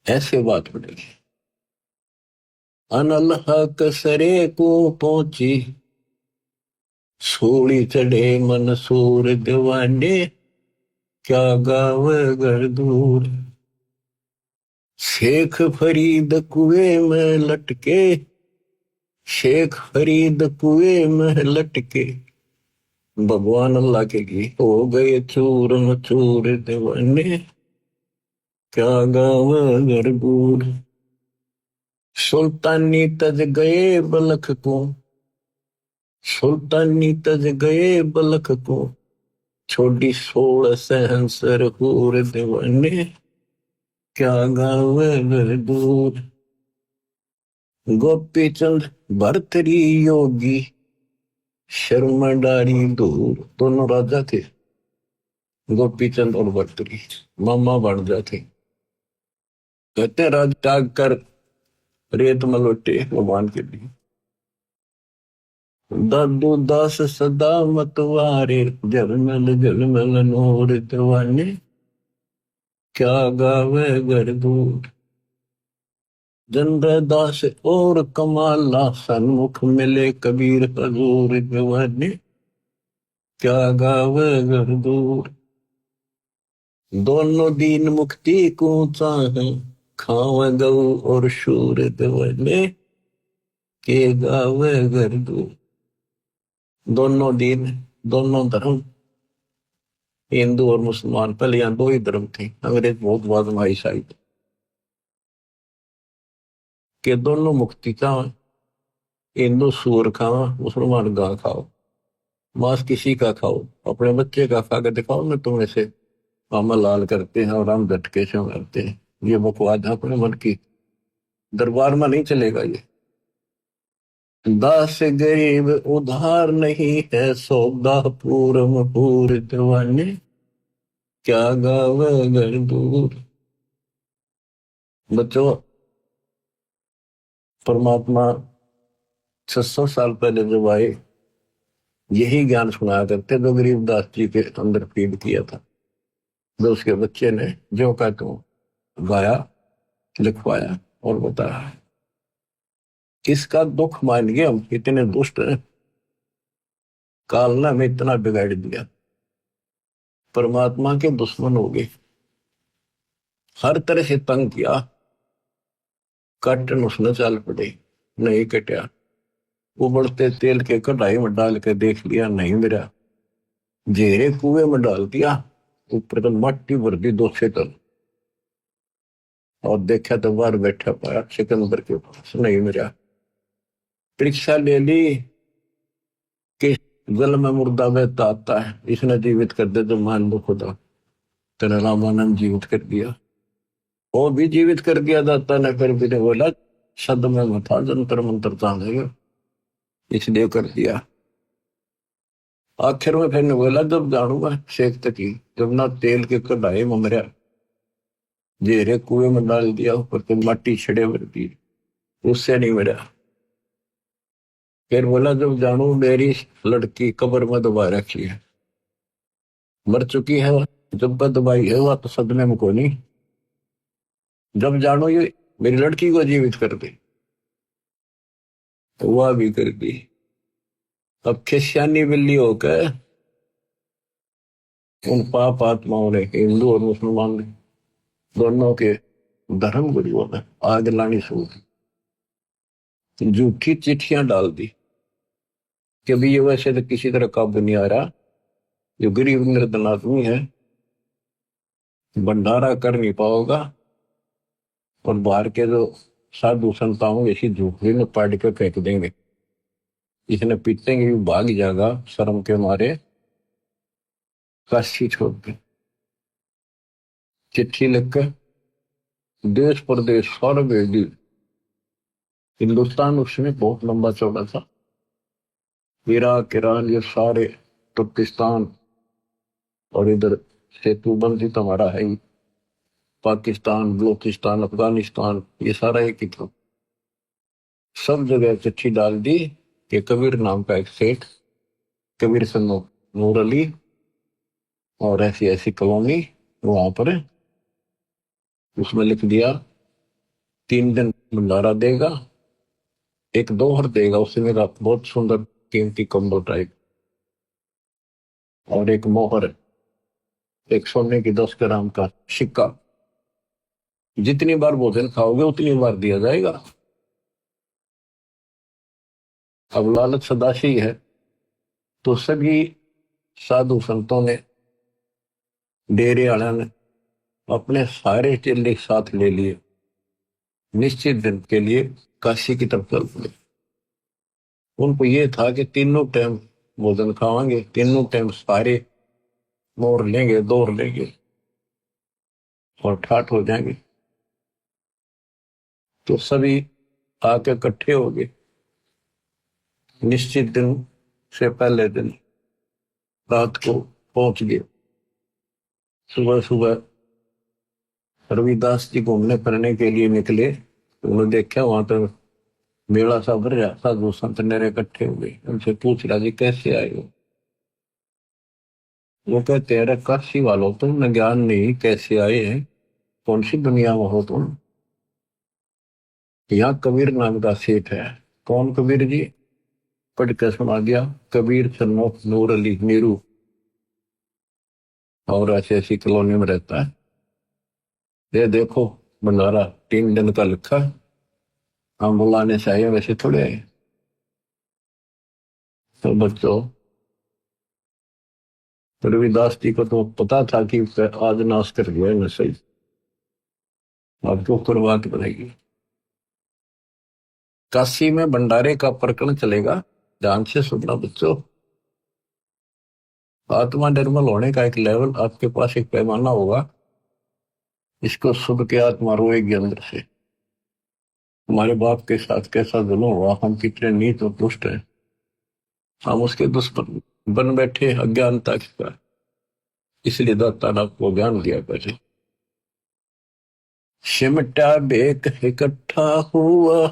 [SPEAKER 1] ऐसे बात पड़ेगी। अनल हक सरे को पहुंची, सूली चढ़े मंसूर दीवाने, क्या गाव घर दूर। शेख फरीद कुएं में लटके, शेख फरीद कुएं में लटके, भगवान अल्लाह के गीत हो गए चूर मचूर दीवाने, क्या गाव घर दूर। सुल्तानी तज गए बलख को, सुल्तानी तज गए बलख को, छोड़ी 16 सहंसर हूर दीवाने, क्या गाँव घर दूर। गोपी चंद भरतरी योगी, शर्मा डारी दूर। दोनों राजा थे, गोपी चंद और भरतरी, मामा भांजा थे। कहते राज त्याग कर रेत में लौटे भगवान के लिए। दादू दास सदा मतवारे, जलमल जलमल नूर दीवाने, क्या गावे घर दूर। जनर दास और कमाला, सन्मुख मिले कबीर हजूर दीवाने, क्या गावे घर दूर। दोनों दीन मुक्ति को चाहे, खावे गऊ और शूर दीवाने, के गावे घर दूर। दोनों दीन, दोनों धर्म, हिंदू और मुसलमान, पहले यहाँ दो ही धर्म थे, अंग्रेज बहुत बाद में आई शायद, के दोनों मुक्ति का। हिंदू सूअर खाओ, मुसलमान गां खाओ, मांस किसी का खाओ, अपने बच्चे का खा के दिखाओ ना तुम ऐसे मामा लाल करते हैं और हम झटके से करते हैं। ये बकवाद है अपने मन की, दरबार में नहीं चलेगा ये। दास गरीब उधार नहीं है, सौदा पूरम पूर दीवाने, क्या गावे घर दूर। बच्चों, परमात्मा 600 साल पहले जब आए, यही ज्ञान सुनाया करते जो गरीबदास जी के अंदर फीड किया था, जो उसके बच्चे ने जो का तो गाया, लिखवाया और बताया। इसका दुख मानिए, हम इतने दुष्ट हैं, काल ने हमें इतना बिगाड़ दिया, परमात्मा के दुश्मन हो गए, हर तरह से तंग किया, कटन उसने चल पड़े, नहीं कटा। उबलते तेल के कढ़ाई में डाल के देख लिया, नहीं मेरा, जेरे कुएं में डाल दिया, ऊपर तो मट्टी भर दी 2 से और देखा तो बाहर बैठा पाया सिकंदर के पास, नहीं मेरा। परीक्षा ले ली कि जल में मुर्दा बहता आता है, इसने जीवित कर दे तो मान लो खुदा, तेरा रामानंद जीवित कर दिया, वो भी जीवित कर दिया दाता ने, फिर भी ने बोला शब्द में मथा जंतर मंत्र जानेगा, इसलिए कर दिया। आखिर में फिर ने बोला जब जानूंगा शेख तकी, जब ना तेल के कढ़ाई में मरा, जेरे कुएं में डाल दिया, ऊपर तो मट्टी छड़े भर दी, उससे नहीं मरा। फिर बोला जब जानू मेरी लड़की कब्र में दबा रखी है, मर चुकी है, जब का दबाई है वह तो सदमे में को नहीं, जब जानो ये मेरी लड़की को जीवित कर दे, तो वह भी कर दी। अब खिसियानी बिल्ली होकर उन पाप आत्माओं ने, हिंदू और मुसलमान ने, दोनों के धर्म गुरुओं ने आग लानी शुरू की, झूठी चिट्ठियां डाल दी कि अभी ये वैसे तो किसी तरह काबू नहीं आ रहा, जो गरीब निर्धन आदमी है भंडारा कर नहीं पाओगा, और बाहर के जो साधु संताओं इसी झूठी में पाड़ के फेंक देंगे, इसने पीटेंगे भी भाग जाएगा शर्म के मारे, काशी छोड़ के। चिट्ठी लिखकर देश प्रदेश सारे भेज दी। हिंदुस्तान उसमें बहुत लंबा चौड़ा था, इराक ईरान ये सारे, तुर्किस्तान, और इधर सेतुबंदी तो हमारा है ही, पाकिस्तान, बलूचिस्तान, अफगानिस्तान, ये सारा एक ही था। सब जगह चिट्ठी डाल दी कि कबीर नाम का एक सेठ कबीर सन नूर अली और ऐसी ऐसी कॉलोनी वहां पर। उसमें लिख दिया 3 दिन भंडारा देगा, एक दोहर देगा उसे मेरा बहुत सुंदर कीमती कंबल टाइप, और एक मोहर, एक सोने की 10 ग्राम का सिक्का। जितनी बार भोजन खाओगे उतनी बार दिया जाएगा। अब लालच सदाशी है, तो सभी साधु संतों ने, डेरे वाले ने अपने सारे चेले साथ ले लिए, निश्चित दिन के लिए काशी की तरफ चल पड़े। उनको ये था कि तीनों टाइम भोजन खावांगे, तीनों टाइम सारे मोर लेंगे, दौड़ लेंगे और ठाठ हो जाएंगे। तो सभी आके इकट्ठे हो गए। निश्चित दिन से पहले दिन रात को पहुंच गए। सुबह सुबह रविदास जी घूमने फिरने के लिए निकले। उन्होंने देखा वहां पर मेला सा भर रहा, साधु संत नेरे इकट्ठे हो गए। उनसे पूछ रहा जी कैसे आए हो? वो कहते हैं काशी वालों, तुमने ज्ञान नहीं, कैसे आए हैं, कौन सी दुनिया में हो तुम? यहाँ कबीर नाम का सेठ है। कौन कबीर जी? पढ़ के सुना दिया, कबीर सन्मुख नूर अली नीरू, और ऐसी ऐसी कॉलोनी में रहता है। ये देखो भंडारा 3 दिन का लिखा है, हम बुलाने से आए, वैसे थोड़े आए। तो बच्चों, रविदास जी को तो पता था कि आज नाश कर गया न सही, आपको शुरुआत बनेगी। काशी में भंडारे का प्रकरण चलेगा, ध्यान से सुनना बच्चों। आत्मा निर्मल होने का एक लेवल आपके पास, एक पैमाना होगा, इसको सुन के आत्मा रोएगी अंदर से, हमारे बाप के साथ कैसा जुल्म हुआ, हम कितने नीच और दुष्ट हैं, हम उसके दुश्मन बन बैठे अज्ञानता का। इसलिए दाता ने आपको ज्ञान दिया पहले। सिमटा बेक इकट्ठा हुआ,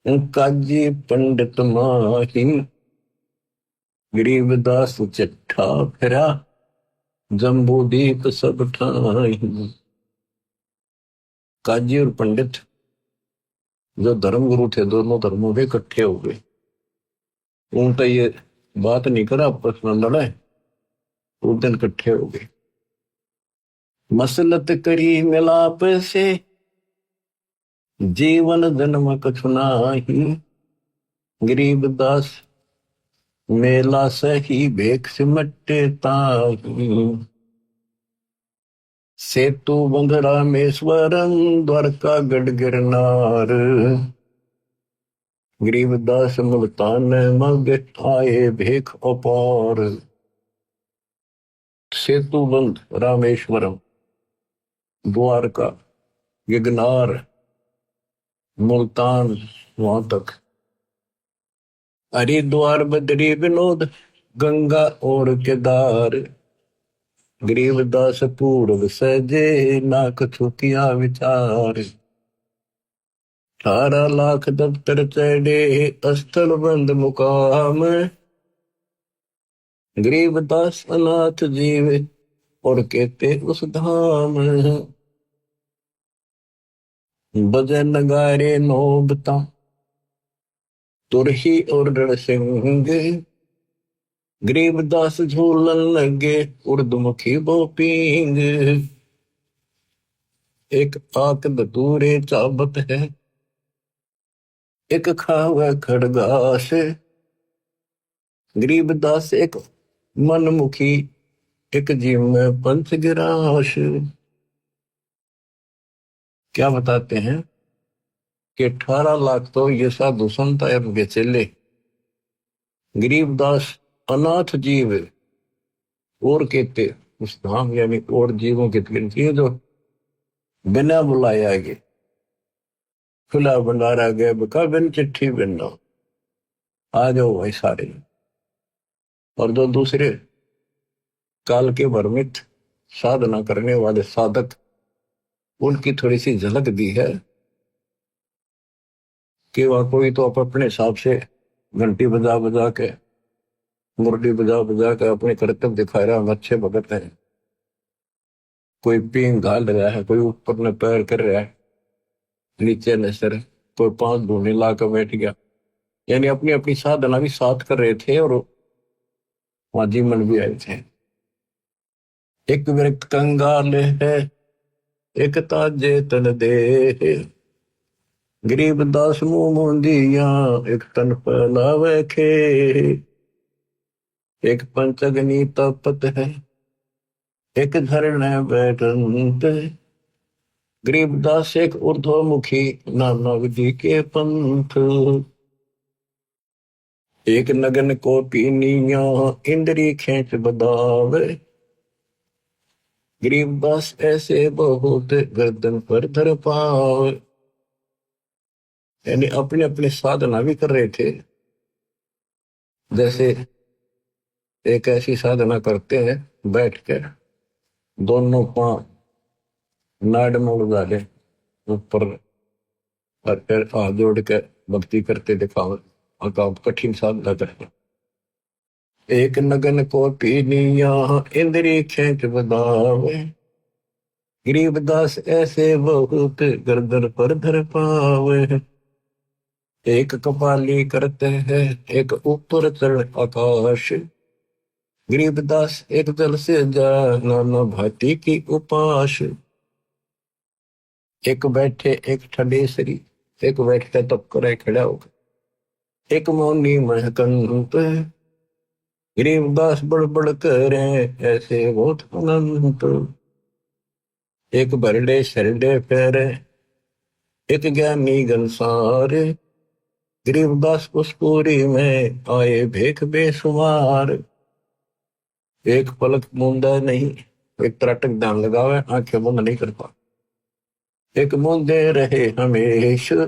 [SPEAKER 1] काजी पंडित माही, गरीबदास चिट्ठा फिरा, जम्बूदीप सब ठाई। काजी और पंडित जो धर्मगुरु थे, दोनों धर्मों के इकट्ठे हो गए। उनका ये बात नहीं करा, आपस में लड़े, उस दिन इकट्ठे हो गए। मसलत करी मिलाप से, जीवन जन्म कछु नाही, गरीबदास मेला सही भेख सिमटे ताही। सेतु बंध रामेश्वरम, द्वारका गढ़ गिरनार, गरीबदास मुल्तान मग आए भेख अपार। सेतु बंध रामेश्वरम, द्वारका, गिरनार, मुल्तान, वहां तक, हरिद्वार बद्री विनोद, गंगा और केदार, गरीबदास पूर्व सजे, ना कछु किया विचार। 18 लाख दफ्तर चढ़े, स्थल बंद मुकाम, गरीबदास अनाथ जीव और कहते उस धाम। बजे नगारे नौबता, तुरही और रणसिंह, गरीबदास झूलन लगे, उर्दमुखी बोपींग। एक आक दूरे चाबत है, एक खावे खड़गास, गरीबदास एक मनमुखी, एक जीव में पंच गिराश। क्या बताते हैं कि 18 लाख तो ये साधु संत है, उनके चेले, गरीबदास अनाथ जीव और कहते उस धाम, यानी और जीवों की गिनती है जो बिना बुलाए आगे, खुला भंडारा गए बका बिन चिट्ठी बिन, आ जाओ भाई सारे। और जो दूसरे काल के भ्रमित साधना करने वाले साधक, उनकी थोड़ी सी झलक दी है कि वह कोई तो अपने हिसाब से घंटी बजा बजा के मुरली बजा बजा कर अपने कर्तव्य दिखा रहा, हम अच्छे भगत हैं। कोई पींग घाल रहा है, कोई ऊपर ने पैर कर रहा है, नीचे ने सर, कोई पांच धूने ला कर बैठ गया। यानी अपनी अपनी साधना भी साथ कर रहे थे और वहां जीवन भी आए थे। एक व्यक्त कंगाल है, एक ताजे तन दे, गरीब दास मुंह मुंदिया, एक तन फैलावे खे, एक पंचगनी तपत है, एक धरने बैठंत, गरीबदास एक ऊर्ध्वमुखी, नाना विधि के पंथ, एक नगन को पीनिया, इंद्री खेच बदावे, गरीबदास ऐसे बहुत, गर्दन पर धर पावे। यानी अपने अपने साधना भी कर रहे थे। जैसे एक ऐसी साधना करते हैं, बैठ कर दोनों पांव नाड़ मोड़ डाले ऊपर, और फिर हाथ जोड़ कर भक्ति करते दिखाओ, और काम कठिन साधना करते। एक नगन को पीनिया, इंद्री खेच बदावे, गरीबदास ऐसे बहुत, गर्दन पर धर पावे। एक कपाली करते हैं, एक ऊपर चढ़ आकाश, गरीबदास एक जल से जा, नाना भांति की उपास। एक बैठे एक ठंडेसरी, एक बैठते तब करे खड़ा होकर, एक मौनी महकंत, गरीबदास बड़ बड़ करे ऐसे बहुत अनंत। एक बरडे शरडे फेरे, एक ज्ञानी गंसार, गरीबदास उस पूरी में आए भेख बेसुमार। एक पलक मूंदा नहीं, एक त्राटक ध्यान लगावे, आंखें बंद नहीं करता, एक मूंदे रहे हमेशा,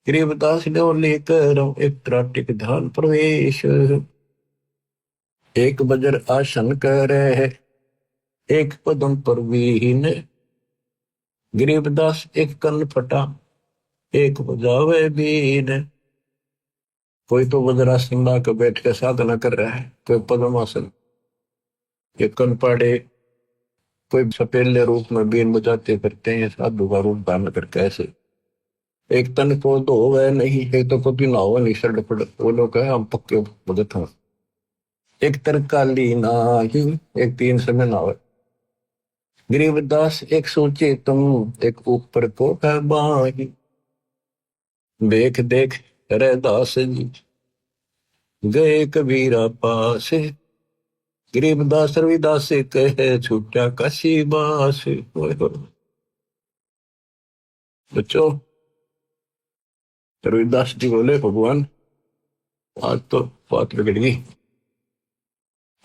[SPEAKER 1] गरीबदास ने लेकर एक त्राटक ध्यान प्रवेश। एक बजर आसन करे, एक पदम पर वीन, गरीबदास एक कन्न फटा, एक बजावे बीन। कोई तो वज्रासन ला कर बैठ कर साधना कर रहा है, कोई पद्मासन, ये कन पाड़े, कोई सपेले रूप में बीन बजाते फिरते हैं, साधु का रूप धारण करके ऐसे। एक तन को धोवे नहीं, एक तो कभी नहावे नहीं, सड़ पड़, वो लोग है हम पक्के भगत हैं। एक तरकाली नाही, एक तीन समय नहावे, गरीबदास एक सोचे तुम, एक ऊपर को है बाही, देख देख रे दास जी, गए कबीरा पास, गरीबदास रविदास कहे छूटा काशी बास। बच्चों, रविदास जी बोले भगवान आज तो बात बिगड़ गई,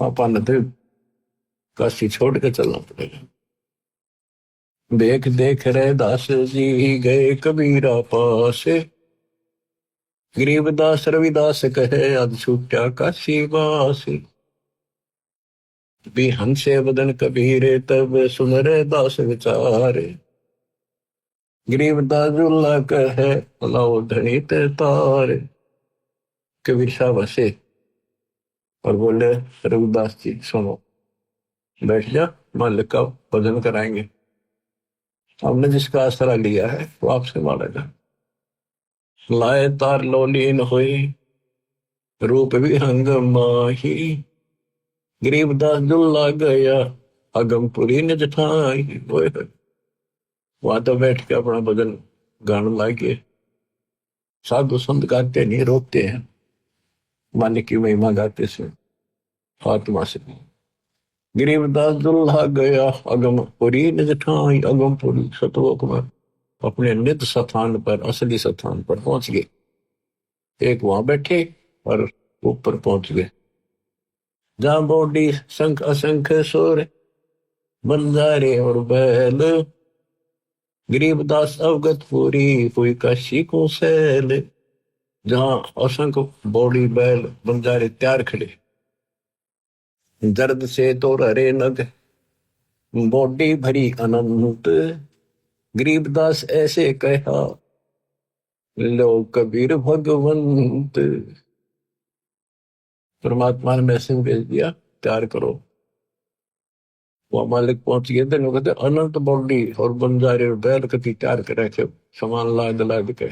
[SPEAKER 1] पापा न तो काशी छोड़ के चलना पड़ेगा। देख देख रे दास जी, गए कबीरा पास, गरीबदास रविदास कहे आज छूटा काशी बास। भी हंसे बदन कबीरे, तब सुन रे दास विचारे, गरीबदास जुल्ला कहे लाओ धनी ते तारे। कबीर साहब हंसे और बोले रविदास जी सुनो, बैठ जा, मालिक का भजन कराएंगे, हमने जिसका आसरा लिया है वो आपसे मांगेगा। लाए तार लोलीन हुई, रूप विहंग माही, गरीबदास जुल्ला गया, अगमपुरी ने जठाई। वहां तो बैठ के अपना भजन गाने लागे। साधु संत गाते नहीं, रोकते हैं, मालिक की महिमा गाते से आत्मा से। गरीबदास दुल्हा गया अगमपुरी ने जठाई, अगमपुरी सतलोक में अपने नित स्थान पर, असली स्थान पर पहुंच गए। एक वहां बैठे और ऊपर पहुंच गए, जहां बॉडी शंख असंख्य सुर, बंजारे और बैल, गरीबदास अवगत पूरी हुई काशी को सैल। जहां असंख्य बॉडी बैल बंजारे तैयार खड़े, दर्द से तो हरे नग, बॉडी भरी अनंत, गरीबदास ऐसे कहा लो कबीर भगवंत। परमात्मा ने मैसेज भेज दिया, तैयार करो। वो मालिक पहुंच गए थे, लोग कहते अनंत बॉडी और बंजारे और बैल कति तैयार करे थे, सामान लाद लाद के।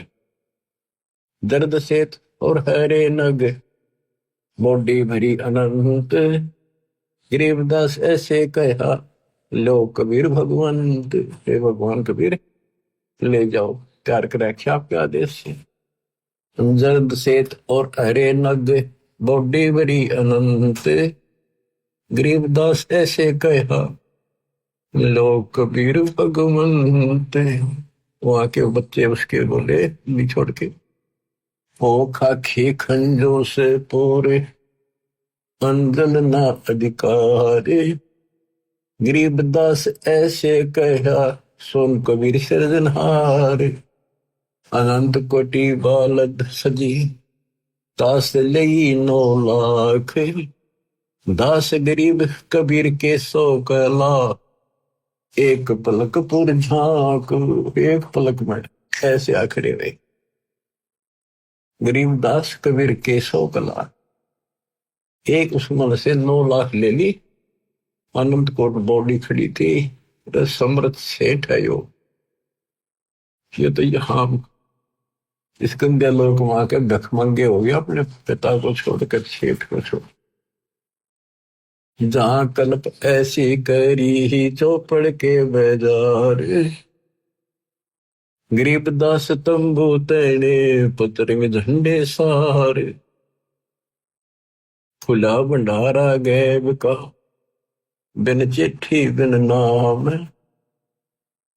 [SPEAKER 1] दर्द सेत और हरे नग, बॉडी भरी अनंत, गरीबदास ऐसे कहा, लो कबीर भगवंत, हे भगवान कबीर ले जाओ, तैयार कर रखे आपके आदेश से। जर्द सेत और हरे नग, बॉडी भरी अनंत, गरीबदास ऐसे कहा, लो कबीर भगवंत। वहां के बच्चे उसके बोले भी छोड़ के, ओ खाखी खंजो से पूरे, अंजन ना अधिकारे, गरीबदास ऐसे कहा, सोन कबीर सिरजनहार। अनंत कोटि बालद सजी, दास लई 9 लाख, दास गरीब कबीर के 100 कला, एक पलक पुर झांक। एक पलक में ऐसे आखिरी वे गरीबदास कबीर के 100 कला, एक उसमल से 9 लाख ले ली। अनंत कोट बॉडी खड़ी थी, समृद्ध सेठ है यो। ये तो यहाँ इस गंदे लोग वहां के भिखमंगे हो गया, अपने पिता को छोड़कर सेठ को छोड़। जहां कल्प ऐसी करी ही चौपड़ के बाजार, गरीबदास तंबू तेने पुत्र झंडे सारे, खुला भंडारा गैब का, बिन चिट्ठी बिन नाम,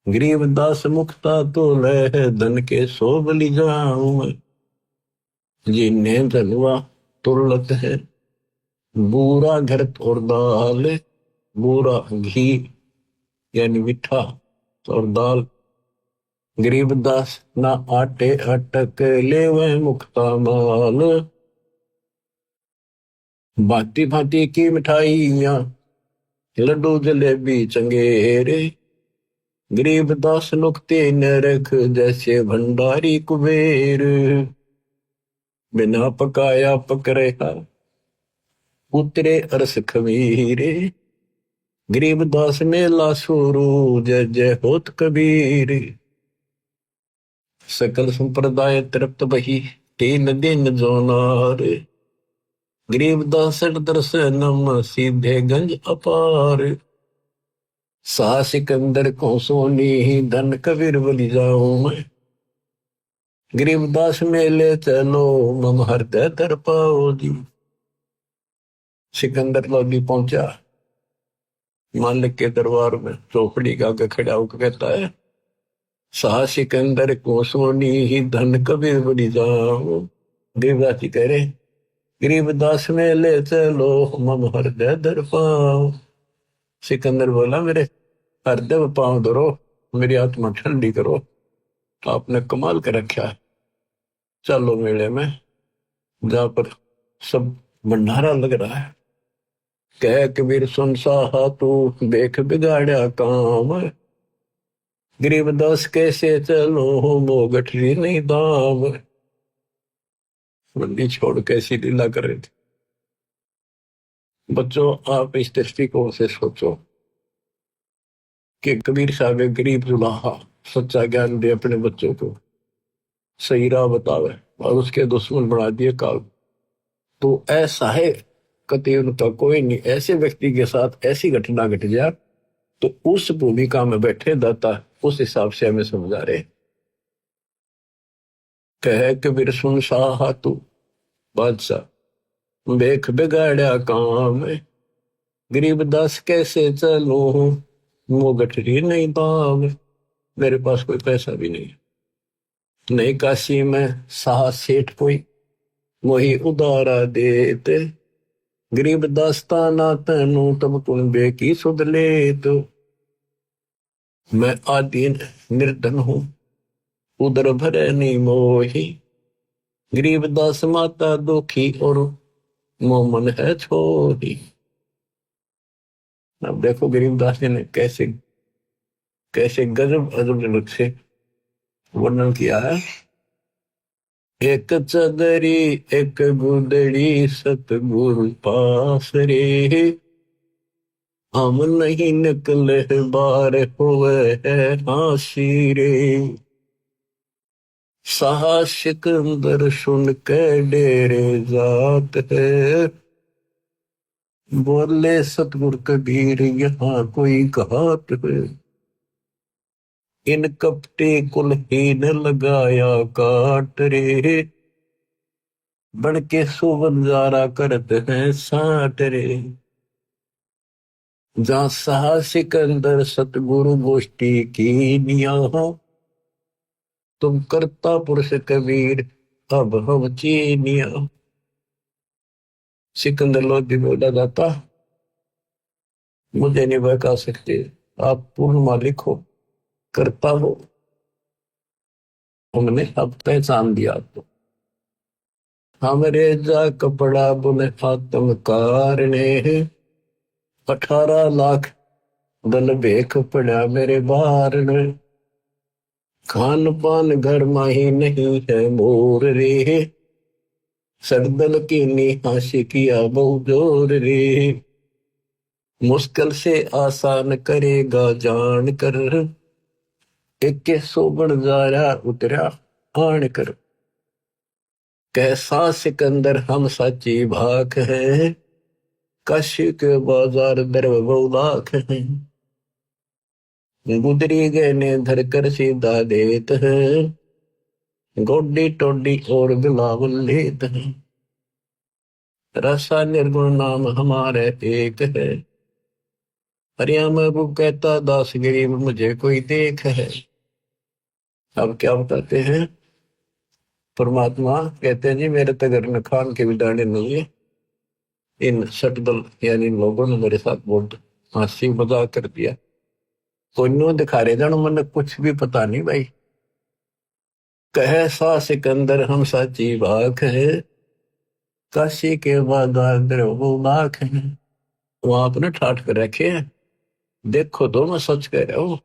[SPEAKER 1] गरीबदास मुक्ता तो लह धन के सो बलि जाऊं। जिन्हें धनवा तुरलत है, बूरा घर और दाल, बूरा घी यानी मीठा और दाल, गरीबदास ना आटे अटक ले वह मुक्ता माल। भांति भांति की मिठाइयां, लड्डू जलेबी चंगेरे, गरीबदास नुकते न रख जैसे भंडारी कुबेर। बिना पकाया पक रहा, उतरे अरस खमीरे, गरीबदास मेला शुरू जय जय होत कबीर। सकल संप्रदाय तृप्त बही, 3 दिन जोनार, गरीबदास दर्शनम सीधे गंज अपार। सा सिकंदर को सोनी धन कबीर बलि जाऊं मैं, गरीबदास मेले चलो मम हृदय धर पाओ जी। सिकंदर लोधी पहुंचा मालिक के दरबार में, चौपड़ी का आगे खड़ा होकर कहता है, सा सिकंदर को सोनी ही धन कबीर बलि जाऊं। गरीबदास जी कह रहे, गरीबदास मेले चलो मम हृदय धर पाओ। सिकंदर बोला, मेरे हृदय में पांव धरो, मेरी आत्मा ठंडी करो, तो आपने कमाल कर रखा है। चलो मेले में, जहां पर सब भंडारा लग रहा है। कह कबीर सुन साहा तू देख बिगाड़ा काम, गरीबदास कैसे चलो मो गठरी नहीं दाम। मंडी छोड़ कैसी लीला कर रहे थे। बच्चों, आप इस दृष्टिकोण से सोचो कि कबीर साहब गरीब जुलाहा सच्चा ज्ञान दे अपने बच्चों को, सही राह बतावे, और उसके दुश्मन बना दिए काल। तो ऐसा है कति उनका कोई नहीं। ऐसे व्यक्ति के साथ ऐसी घटना घट जाए तो उस भूमिका में बैठे दाता उस हिसाब से हमें समझा रहे। कह कबीर सुन साहा तू बादशाह देख बिगाड़ा काम, गरीबदास कैसे चलो वो गठरी नहीं दाम। मेरे पास कोई पैसा भी नहीं, नहीं काशी में साह सेठ कोई वही उदारा देते, गरीबदास ताना तनु तब तुम बेकी सुध ले। तो मैं आदीन निर्धन हूं, उदर भरे नहीं मोही, गरीबदास माता दुखी और मोमन है छोरी। अब देखो गरीबदास जी ने कैसे कैसे गजब अजब से वर्णन किया है। एक चदरी एक गुदड़ी सतगुरु पास रे, हम नहीं निकले बार हुए है हासी रे। साहा सिकंदर सुन के डेरे जात है, बोले सतगुरु कबीर यहाँ कोई घात है। इन कपटे कुलहीन लगाया काट रे, बन के सुबंजारा करते हैं साठ रे। जहाँ साहा सिकंदर सतगुरु गोष्ठी की निया हो, तुम करता पुरुष कबीर अब हम चीनिया। सिकंदर लोधी बोला जाता, मुझे नहीं बहका सकते, आप पूर्ण मालिक हो, करता हो, हमने अब पहचान दिया। तो हमरे जा कपड़ा बुने आत्मकार ने, 18 लाख दल भेख पड़ा मेरे बार ने। खान पान घर माही नहीं है मोर रे, सरदल की निहाशी किया बहु जोर रे। मुश्किल से आसान करेगा जान कर, एक के सोबन जाया उतरा आन कर। कैसा सिकंदर हम सच्ची भाख है, काशी के बाजार दरब बहुलाख है। गुदरी गए ने धर कर सीधा देत है, गोडी टोडी और बिलावल लेत है। रसा निर्गुण नाम हमारे एक है, हरिया महबूब कहता दास गरीब मुझे कोई देख है। अब क्या बताते हैं, परमात्मा कहते हैं जी मेरे तगर न खान के भी दाने नहीं है। इन सटदल यानी इन लोगों ने मेरे साथ बहुत हंसी मजाक कर दिया। कोई नो दिखा रहे जानो मन कुछ भी पता नहीं भाई। कहे सा सिकंदर हम साची भाख है, काशी के बाजार वो लाख है। वहां अपने ठाठ कर रखे हैं, देखो दो मैं सच कह रहा हूँ।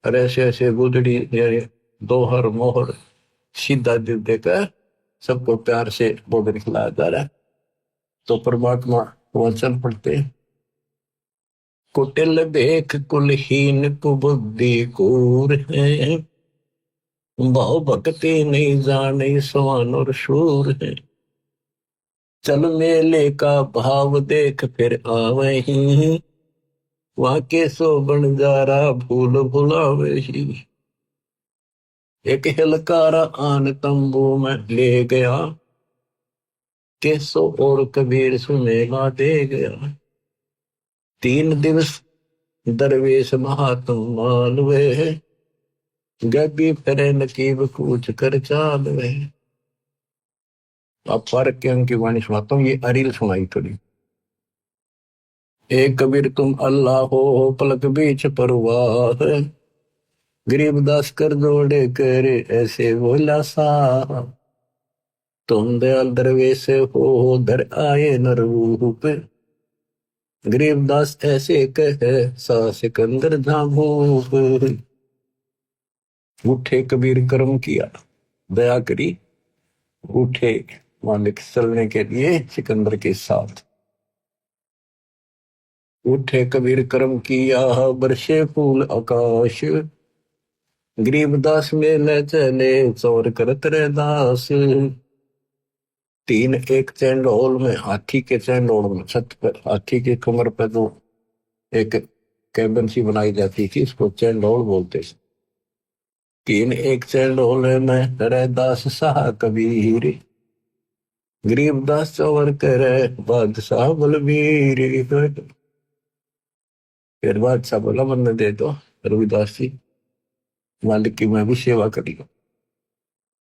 [SPEAKER 1] अरे ऐसे ऐसे गुदड़ी यानी दोहर मोहर सीधा दिल देकर सबको प्यार से बोल खिलाया जा रहा है। तो परमात्मा वचन पढ़ते, कुटिल देख कुलहीन कुबुद्धि कूर है, भाव भक्ति नहीं जाने सवान और शूर है। चल मेले का भाव देख फिर आवे ही, वहां के सो बन जा रहा भूल भुलावे ही। एक हिलकारा आन तंबू में ले गया, केसो और कबीर सुनेगा दे गया। 3 दिवस दरवेश महात्म मालवे, गबी फिरे नकीब कूच कर चालवे। अब फर्क के अंक की वाणी सुनाता हूँ, ये अरील सुनाई थोड़ी। एक कबीर तुम अल्लाह हो पलक बीच परवाह, गरीबदास कर जोड़े करे ऐसे बोला सा। तुम दयाल दरवेश हो धर आए न रूप, गरीबदास ऐसे कहे सा सिकंदर झाभूप। उठे कबीर कर्म किया दया करी, उठे मालिक चलने के लिए सिकंदर के साथ। उठे कबीर कर्म किया बरसे फूल आकाश, गरीबदास में न चले चौर करत रे दास। 3 एक चैंडोल में, हाथी के चैंडोल में, छत पर हाथी के कमर पर जो एक कैबिन सी बनाई जाती थी उसको चैंडोल बोलते थे। 3 एक चैंडोल में रैदास शाह कबीर, गरीबदास चौर करे बादशाह बलबीर। फिर बादशाह बोला मन दे दो रविदास जी, मालिक की मैं भी सेवा करी।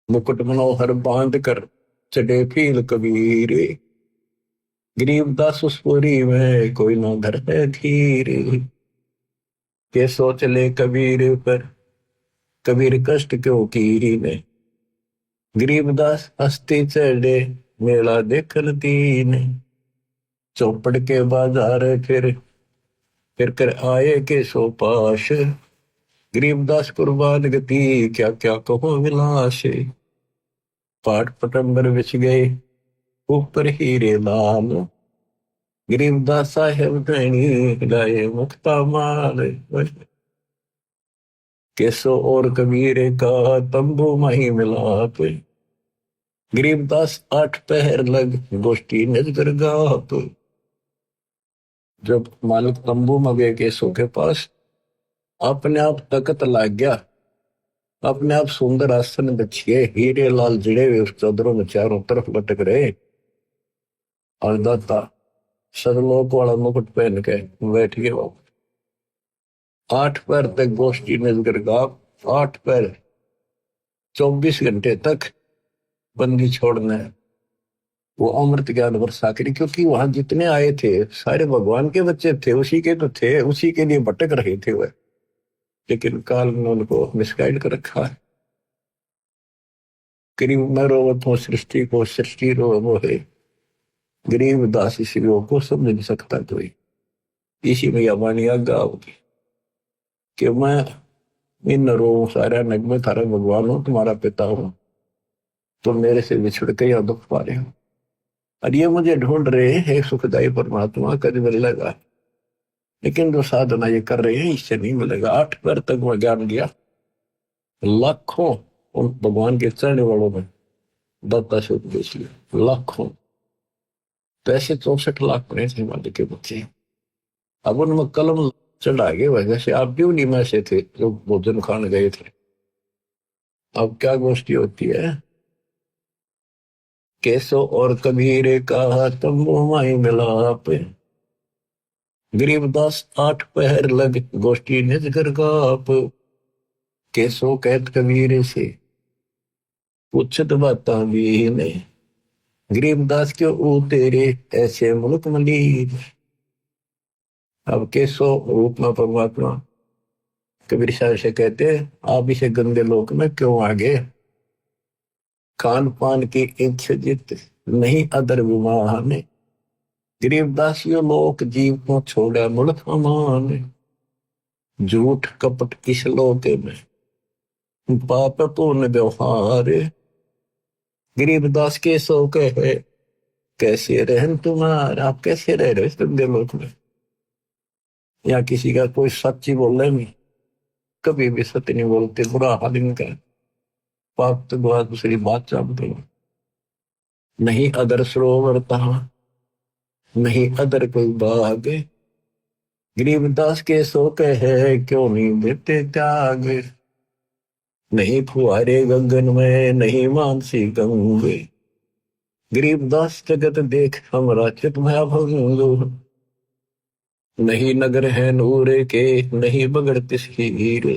[SPEAKER 1] मुकुट मनोहर बांध कर चढ़े फील कबीर, गरीबदास उस पुरी में कोई ना घर है धीर। के सोच ले कबीर पर कबीर कष्ट क्यों कीरी ने, गरीबदास हस्ती चढ़े मेला देखल दीन। चौपड़ के बाजार फिर कर आए के सो पाश, गरीबदास कुर्बान गति क्या क्या कहो विलास। पाठ पटंबर बिछ गए ऊपर हीरे लाल, गरीबदास साहेब धनी लाए मुक्ता माल। केसो और कबीर का तंबू मही मिलाप, गरीबदास आठ पहर लग गोष्ठी नजर गाप। जब मालिक तंबू में गए केसो के पास, अपने आप तकत लाग गया, अपने आप सुंदर आसन बिछिए हीरे लाल जिड़े हुए उस चादरों में चारों तरफ लटक रहे, और दाता सदलोक वाला मुकुट पहन के बैठ गए वो। आठ पैर तक गोष्ठी नजर गाप, आठ पैर 24 घंटे तक बंदी छोड़ना है। वो अमृत ज्ञान वर्षा करी, क्योंकि वहां जितने आए थे सारे भगवान के बच्चे थे, उसी के तो थे, उसी के लिए भटक रहे थे वह, लेकिन काल ने उनको मिसगाइड कर रखा है। गरीब मैं रोवत हूँ सृष्टि को, सृष्टि रो वो है, गरीब दास इसी रोग को समझ नहीं सकता कोई। इसी में वाणी आज्ञा होगी कि मैं इन रोग सारा नगमे थारा भगवान हूँ, तुम्हारा पिता हूँ, तुम मेरे से बिछड़ के या दुख पा रहे हो, और ये मुझे ढूंढ रहे हैं सुखदायी परमात्मा, कभी मिलेगा, लेकिन जो साधना ये कर रहे हैं इससे नहीं मिलेगा। आठ पैर तक वह ज्ञान दिया, लाखों उन भगवान के चढ़ने वालों में दत्ता से उपदेश लिया, लाखों। तो ऐसे 64 लाख पड़े थे मालिक के बच्चे। अब उनमें कलम चढ़ा गए वजह से आप भी उन्हीं में से थे जो भोजन खाने गए थे। अब क्या गोष्ठी होती है, केसो और कबीर का तंबू माई मिलाप, गरीबदास आठ पहर लग गोष्ठी निज घर गाप। केसो कहत कबीर से पूछत बाता भी ने, गरीबदास क्यों ऊ तेरे ऐसे मुल्क मलीर। अब केसो रूप में परमात्मा कबीर साहब से कहते आप इसे गंदे लोक में क्यों आ गए, खान पान की इच्छ जित नहीं अदर विमान, गरीबदास यो लोक जीव को छोड़ा मुल्क अमान। झूठ कपट किस लोक में पाप पूर्ण व्यवहार, गरीबदास के सो कहे कैसे रहन तुम्हारा। आप कैसे रह रहे हो इस गंदे लोक में, या किसी का कोई सच्ची बोल रहे नहीं, कभी भी सत्य नहीं बोलते, बुरा हाल इनका, पाप तो बहुत दूसरी बात जानते हैं। नहीं अदर सरोवर तहा नहीं अदर कोई बाग, गरीबदास के सो कहे क्यों नहीं देते त्याग। नहीं फुहारे गगन में नहीं मानसी गंगे, गरीबदास जगत देख हमरा चित भया भंग। नहीं नगर है नूरे के नहीं बगड़ तिसकी हीरे,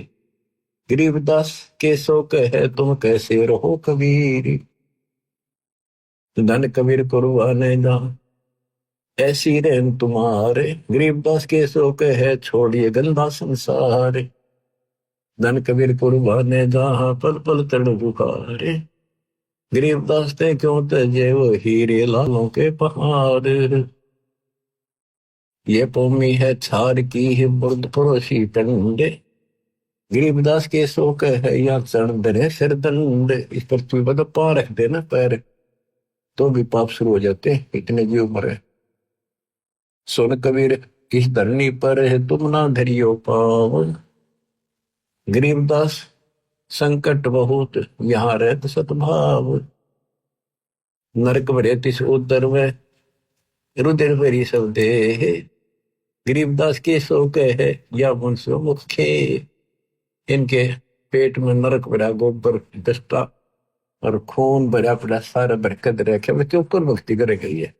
[SPEAKER 1] गरीबदास के सो कहे तुम कैसे रहो कबीर। धन कबीर कुर्बाने जा ऐसी रहन तुम्हारे, गरीबदास के सो कहे छोड़िए गंदा संसार। धन कबीर कुर्बाने जहां पल पल तड़ बुखारे, गरीबदास ते क्यों तजे वो हीरे लालों के पहाड़। ये भूमि है छार की है बुर्द पड़ोसी टंडे, गरीबदास के सो कहे या चरण दरे सिर दंड। इस पृथ्वी पर तो पांव रख देना पैर तो भी पाप शुरू हो जाते, इतने जीव मरे। सुन कबीर इस धरनी पर है तुम ना धरियो पाव, गरीबदास संकट बहुत यहाँ रहत सतभाव। नरक भरे तिस उदर में रुदर भरी सब दे, गरीबदास के सो कहे या मुंसो मुखे। इनके पेट में नरक भरा गोबर दस्ता और खून भरा पड़ा सारा बरकत रखे, मैं क्यों ऊपर भक्ति करे गई है।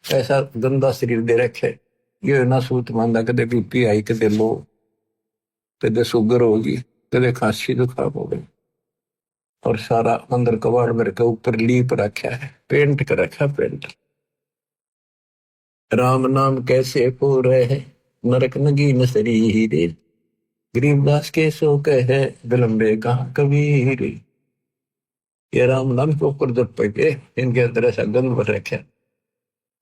[SPEAKER 1] ऐसा गंदा शरीर दे रखे, ये ना सूत मांदा, कदे बीपी आई, कदे लो, कदे शुगर होगी, कदे खांसी जुकाम हो गई, और सारा अंदर कबाड़ भर के ऊपर लीप रखा है, पेंट कर रखा पेंट। राम नाम कैसे पूरे है नरक नगीन शरीर, गरीबदास के सो कहे विलंबे कहा कबीर। ये राम नाम के ऊपर जब पके इनके अंदर ऐसा गंध भर रखा,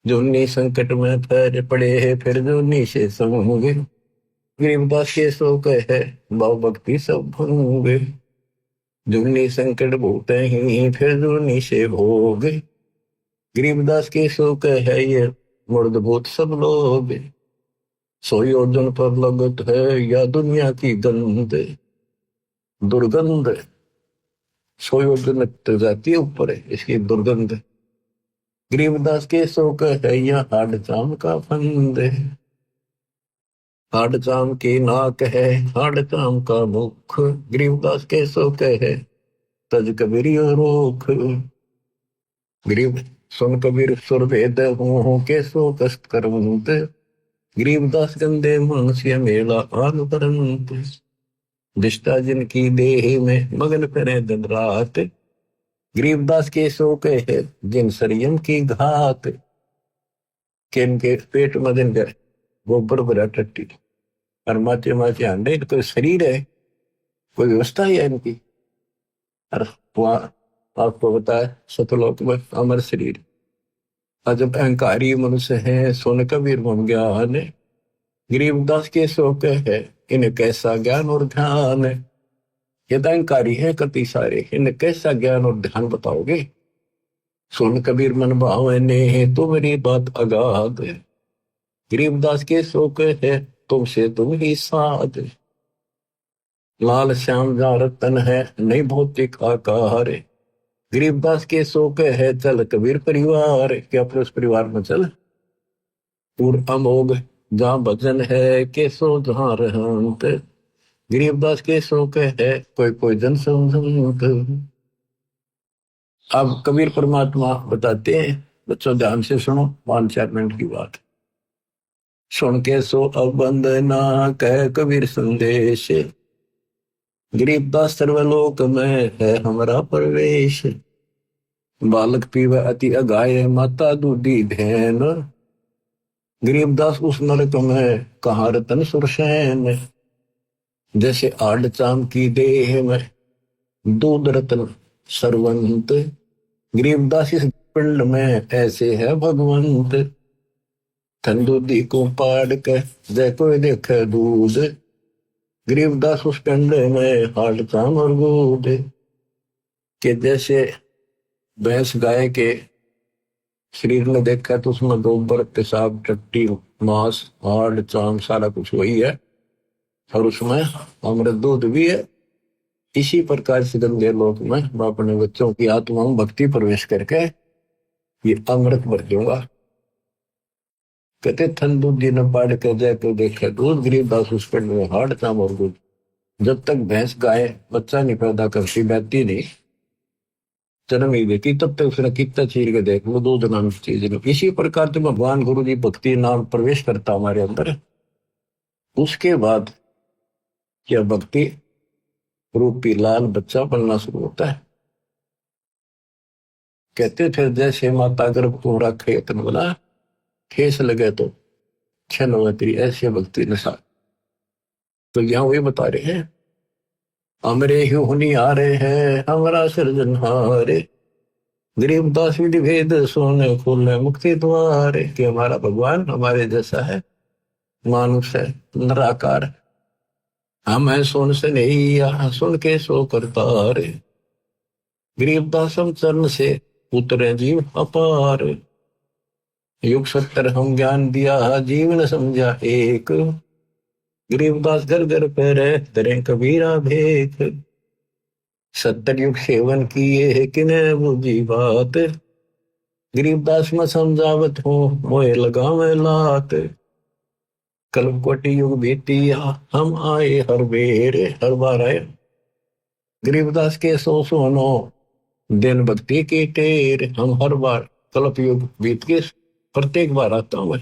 [SPEAKER 1] जो नी संकट में पैर पड़े है फिर जो नी से समूंगे, गरीबदास के सो कहे भाव भक्ति सब भंगे। जुगनी संकट भूत ही फिर जुगनी से भोग। गरीबदास के शोक है ये मुर्द भूत सब लोग। सोई अर्जुन पर लगत है या दुनिया की गंध दुर्गंध। सोई अर्जुन जाती है ऊपर है इसकी दुर्गंध। गरीबदास के शोक है या हाड चाम का फंद। हाड चाम की नाक है हाड चाम का मुख। गरीबदास के शोक है तज कबीर रोख। गरीब सुन कबीर सुर भेद हो के सो कष्ट करवंत। गरीबदास गंदे मनुष्य मेला आन परंत। दिष्टा जिनकी देह में मगन करे दिन रात। गरीबदास के शोक है जिन संयम की घात। के इनके पेट में दिन गए गोबर भरा टट्टी और माचे माचे अंडे। कोई शरीर है कोई व्यवस्था है इनकी। और वहाँ आपको बताया सतलोक में अमर शरीर। और जब अहंकारी मनुष्य है सोन कबीर मन ज्ञान। गरीबदास के शोक है इन्हें कैसा ज्ञान और ध्यान। ये अहंकारी है कति सारे इन्हें कैसा ज्ञान और ध्यान बताओगे। सुन कबीर मन भावने तो मेरी बात अगाध। गरीबदास के शोक है तुमसे तुम ही साध। लाल श्याम जा रतन है नहीं भौतिक आकार। गरीबदास के शोक है चल कबीर परिवार के अपने उस परिवार में चल। पूर्व अमोघ जहाँ भजन है के सो जहाँ रहंत। गरीबदास के शोक है कोई कोई जन संत। अब कबीर परमात्मा बताते हैं बच्चों ध्यान से सुनो 5-4 मिनट की बात। सुन के सो अब बंदना कह कबीर संदेश। गरीबदास सर्वलोक में है हमारा प्रवेश। बालक पीवे अति अगाय माता दूधी धैन। गरीबदास उस नरक में कहाँ रतन सुरसैन। जैसे आड़ चाम की देह में दूध रतन सरवंत। गरीबदास इस पिंड में ऐसे है भगवंत। ठंडूदी को पाड़ कर जय कोई देखे दूध। गरीबदास उस पिंड में हाड़ चाम और दूध के जैसे भैंस गाय के शरीर में देखा तो उसमें गोबर पेशाब टट्टी मांस हाड़ चाम सारा कुछ वही है और उसमें अमृत दूध भी है। इसी प्रकार से गंदे लोक में मैं अपने बच्चों की आत्मा में भक्ति प्रवेश करके ये अमृत भर दूंगा। कहते थन दूध न पाड़ कर जाए तो देखे दूध। गरीबदास उस पिंड में हाड़ चाम और दूध। जब तक भैंस गाय बच्चा नहीं पैदा करती बैठी नहीं जन्म ही देती तब तक उसने कितना चीर के देख लो दूध नाम चीज नहीं। इसी प्रकार से भगवान गुरु जी भक्ति नाम प्रवेश करता हमारे अंदर। उसके बाद क्या भक्ति रूपी लाल बच्चा बनना शुरू होता है। कहते थे जैसे माता गर्भ को रखे तन बोला ठेस लगे तो छन तेरी ऐसे भक्ति नशा। तो यहाँ वही बता रहे हैं हमरे ही हुनी आ रहे हैं हमारा सृजनहारे। गरीबदास विधि भेद सोने खोले मुक्ति द्वारे। कि हमारा भगवान हमारे जैसा है मानुष है निराकार। हम है सुन से नहीं या सुन के सो करता रे। गरीबदास हम चरण से उतरे जीव अपार। युग 70 हम ज्ञान दिया जीवन समझा एक। गरीबदास घर घर पे रहे तरे कबीरा भेख। 70 युग सेवन किए किने बुझी बात। गरीबदास में समझावत हो मोए लगावे लात। कल्प कोटि युग बीतिया हम आए हर बेर हर बार आए। गरीबदास के 100 दिन भक्ति की टेर। हम हर बार कल्प युग बीत के प्रत्येक बार आता हूं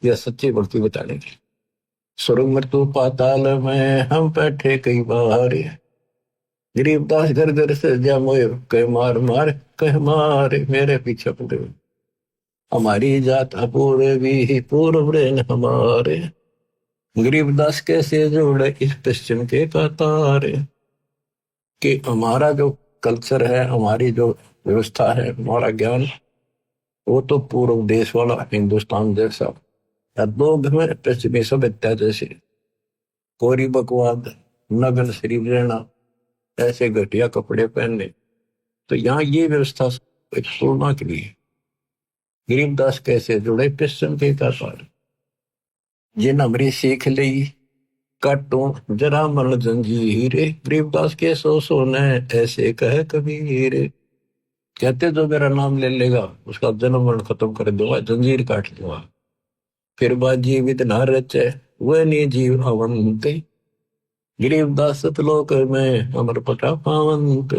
[SPEAKER 1] यह सच्ची भक्ति बताने की। स्वर्ग मृत्यु पाताल में हम बैठे कई बार। गरीबदास घर घर से जा मोए कह मार मार कह मारे मेरे पीछे पड़े। हमारी जात अपूर्व भी पूर्व रेन हमारे। गरीबदास कैसे जोड़े इस पश्चिम के कतार। कि हमारा जो कल्चर है हमारी जो व्यवस्था है हमारा ज्ञान वो तो पूर्व देश वाला हिंदुस्तान जैसा लोग में पश्चिमी सभ्यता जैसे कोरी बकवाद नग्न शरीर रहना ऐसे घटिया कपड़े पहनने। तो यहाँ ये व्यवस्था एक तुलना के लिए गरीबदास कैसे जुड़े पिस्टन के कारण जिन हमरी सीख ली काटो जरा मरण जंजीर। गरीबदास के सो ने ऐसे कहे कबीर। कहते जो मेरा नाम ले लेगा उसका जन्म मरण खत्म कर दूंगा, जंजीर काट दूंगा। फिर बात जीवित न रचे वह नहीं जीव अवंत। गरीबदास सतलोक में अमर पटा पावंत।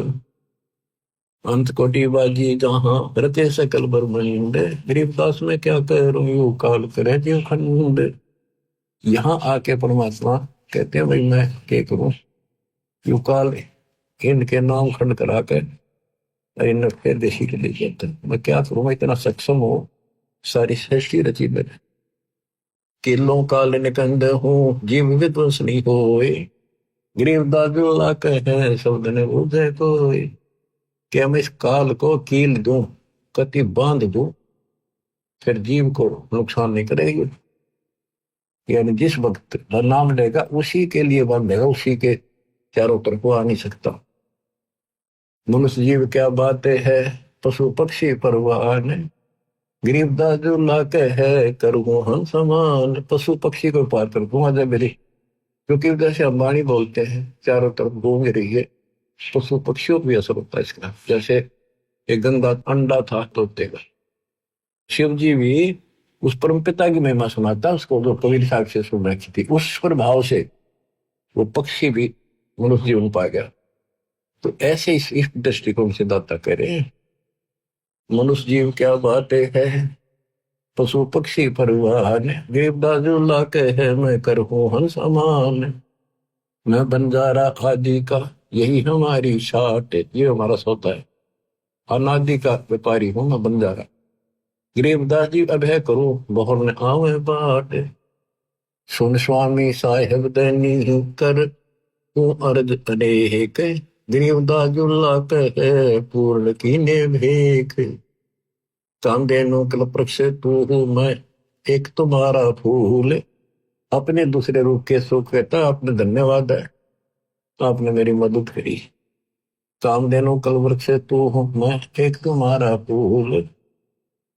[SPEAKER 1] अंत कोटि बाजी जहां रचे सकल ब्रह्मांड। गरीबदास में क्या करूं यू काल करे जीव खंड। यहाँ आके परमात्मा कहते हैं भाई मैं क्या करूं, यू काल इनके नाम खंड करा कर इन फिर देशी के लिए जाता है। मैं क्या करूं, मैं इतना सक्षम हो सारी सृष्टि रची मैंने। किलों काल निकंद हूँ जीव विध्वंस नहीं होए। गरीबदास जो कहे शब्द ने बुझे कोई। क्या मैं इस काल को कील दूं, कति बांध दूं, फिर जीव को नुकसान नहीं करेगी। यानी जिस वक्त नाम लेगा उसी के लिए बांधेगा, उसी के चारों तरफ को आ नहीं सकता। मनुष्य जीव क्या बात है पशु पक्षी परवान। गरीबदास जो लाके है करूँ हम समान। पशु पक्षी को पार कर दूंगा जब मेरी, क्योंकि जैसे अंबानी बोलते हैं चारों तरफ घूम रही है, पशु पक्षियों को भी असर होता है इसका। जैसे एक गंगा अंडा था तोते का, शिव जी भी उस परम पिता की महिमा सुनाता उसको, जो कबीर साहब से सुन रखी थी, उस प्रभाव से वो पक्षी भी मनुष्य जीवन पा गया। तो ऐसे इस दृष्टिकोण से दाता कह रहे हैं मनुष्य जीव क्या बात है पशु पक्षी परवान। गरीबदास जो लाके है मैं करूँ हंस समान। मैं बंजारा आदि का यही हमारी शाट। ये हमारा सौदा है, अनादि का व्यापारी हूं मैं बंजारा। गरीबदास जी अभय करो बहुर ने आवे बाट। सुन स्वामी साहेब दैनी कर तू अर्ज अनेक। गरीबदास जुल्ला कहे पूर्ण कीने भेख। कांदे नो कल प्रक्ष तू हूं मैं एक तुम्हारा फूल। अपने दूसरे रूप के सुख कहता आपने धन्यवाद है, आपने मेरी मदद करी। कामधेनु कल वृक्ष तू हूं मैं एक तुम्हारा फूल।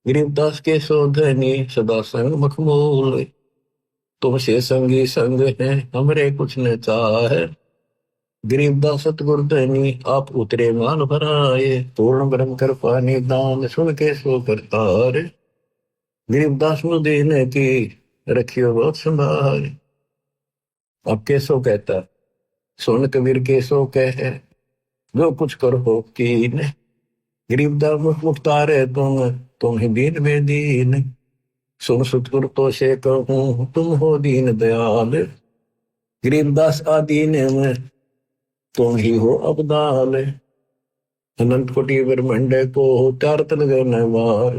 [SPEAKER 1] गरीबदास के शोधनी सदा संग मखमूल। तुमसे संगी संग है हमरे कुछ न चाहे। गरीबदास सतगुरु धनी आप उतरे मान भराए। पूर्ण ब्रह्म कृपा निदान सुन के सो करतार। गरीबदास मुझ देने की रखियो बहुत संभाल। अब केसो कहता सुन कबीर केसो कहे जो कुछ करो कीन। गरीबदास मुख मुख्तार है तुम ही दीन में दीन। सुन सतगुरु तो से कहूं तुम हो दीन दयाल। गरीबदास आदीन में तुम ही हो अबदाल। अनंत कोटि ब्रह्मांड को चार तन गणवार।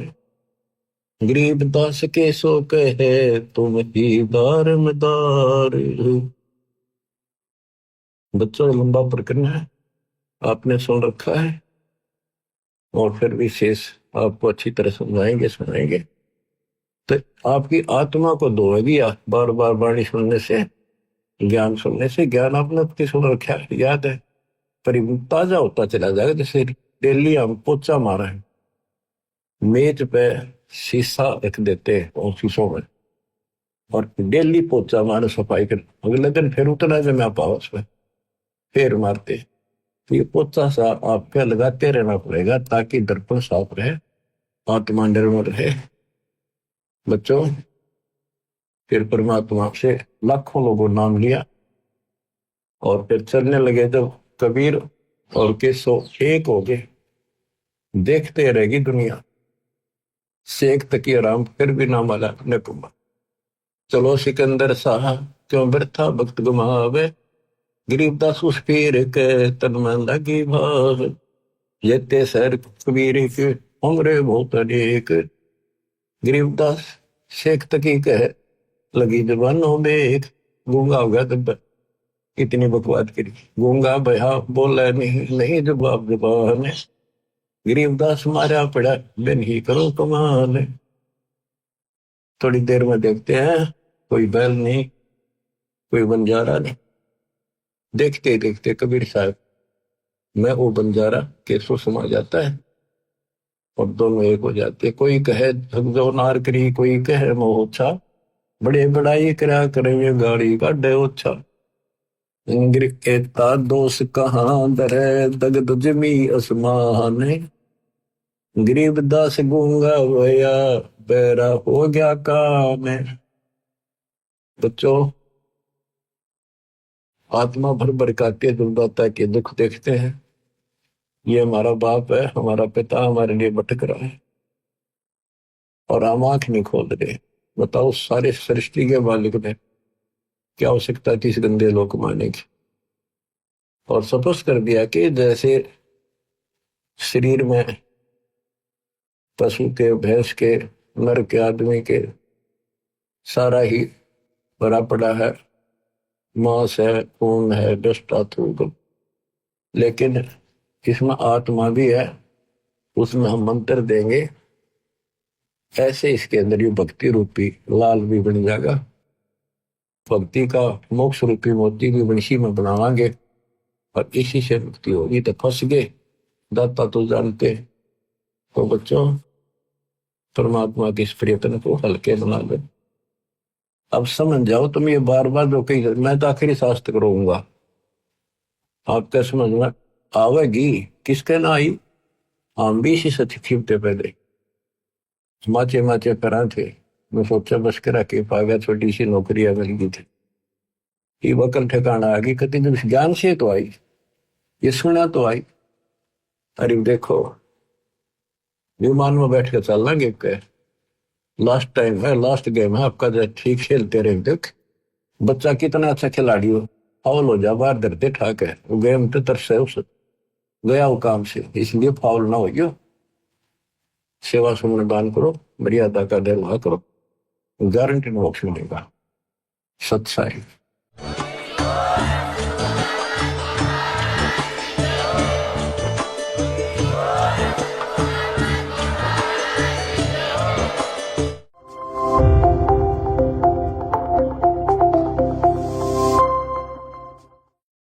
[SPEAKER 1] गरीबदास के सो कहे तुम ही दारमदार। बच्चों लंबा प्रकरण है, आपने सुन रखा है और फिर विशेष आपको अच्छी तरह समझाएंगे सुनाएंगे। तो आपकी आत्मा को धोएगी बार बार वाणी सुनने से, ज्ञान सुनने से। ज्ञान आपने अपनी सुन रखा है, याद है, पर ताजा होता चला जाएगा। जैसे डेली हम पोचा मारा है, मेज पे शीशा रख देते हैं ऑफिसों में और डेली पोचा मारे सफाई कर, अगले दिन फिर उतना जमा पाओ उसमें फिर मारते। तो ये पोचा सा आपके लगाते रहना पड़ेगा ताकि दर्पण साफ रहे, आत्मा निर्मल रहे। बच्चों फिर परमात्मा से लाखों लोगों नाम लिया और फिर चलने लगे जब कबीर और केसो एक हो गए। देखते रहेगी दुनिया, शेख तकी आराम फिर भी नाम आला अपने कुमार। चलो सिकंदर शाह क्यों व्यर्था भक्त गुमावे। गरीबदास उस पीर के तन में लगी भाव। ये सर कबीर के उम्र बहुत अनेक। गरीबदास शेख तकी कह लगी जबानों में एक। गूंगा हो गया तब इतनी बकवाद करी, गूंगा बया बोला नहीं जवाब जबान। गरीबदास मारा पड़ा बिन ही करो कमाल। थोड़ी देर में देखते हैं कोई बैल नहीं, कोई बंजारा नहीं। देखते देखते कबीर साहब मैं वो बंजारा केसो समा जाता है और दोनों एक हो जाते हैं। कोई कहे जो नार करी, कोई कहे मोह, बड़े बड़ाई करा करे गाड़ी का डे ओछा। इंग्र एता दोष कहाँ दरे, दगद जमी आसमान। गरीबदास गूंगा होया, बेरा हो गया काम। बच्चों, आत्मा भर भर के दुर्दाता के दुख देखते हैं। ये हमारा बाप है, हमारा पिता हमारे लिए भटक रहा है और हम आंख नहीं खोल रहे। बताओ, सारे सृष्टि के मालिक ने क्या आवश्यकता थी इस गंदे लोक मारने की। और सपोज कर दिया कि जैसे शरीर में पशु के, भैंस के, नर के, आदमी के सारा ही भरा पड़ा है, मांस है, खून है, डस्ट आतु, लेकिन इसमें आत्मा भी है। उसमें हम मंत्र देंगे, ऐसे इसके अंदर ये भक्ति रूपी लाल भी बन जाएगा। भक्ति का मोक्ष रूपी मोती भी बंशी में बनावांगे और इसी से मुक्ति होगी। तो फंस गए, दाता तो जानते। तो बच्चों, परमात्मा के इस प्रयत्न को हल्के बना दो। अब समझ जाओ तुम, ये बार बार जो कही मैं तो आखिरी शास्त्र करूंगा, आपके समझ में आवेगी। किसके ना आई, हम भी इसी सच खींचते पहले माचे माचे करा थे। मैं सोचा बस करा के पागा, छोटी सी नौकरियां मिल गई थी, ये वकल ठिकाना आ गई। कति जब ज्ञान से तो आई, ये सुना तो आई। अरे देखो, विमान में बैठ के चल लेंगे, लास्ट टाइम है, लास्ट गेम है आपका, जो ठीक खेलते रहे। देख बच्चा कितना अच्छा खिलाड़ी हो, फाउल हो जा बाहर धरते ठाक है, वो गेम तो तरस है, उस गया वो काम से, इसलिए फाउल ना हो गयो। सेवा सुमन दान करो, मर्यादा का निर्वाह करो, गारंटी मोक्ष मिलेगा। सत्साई।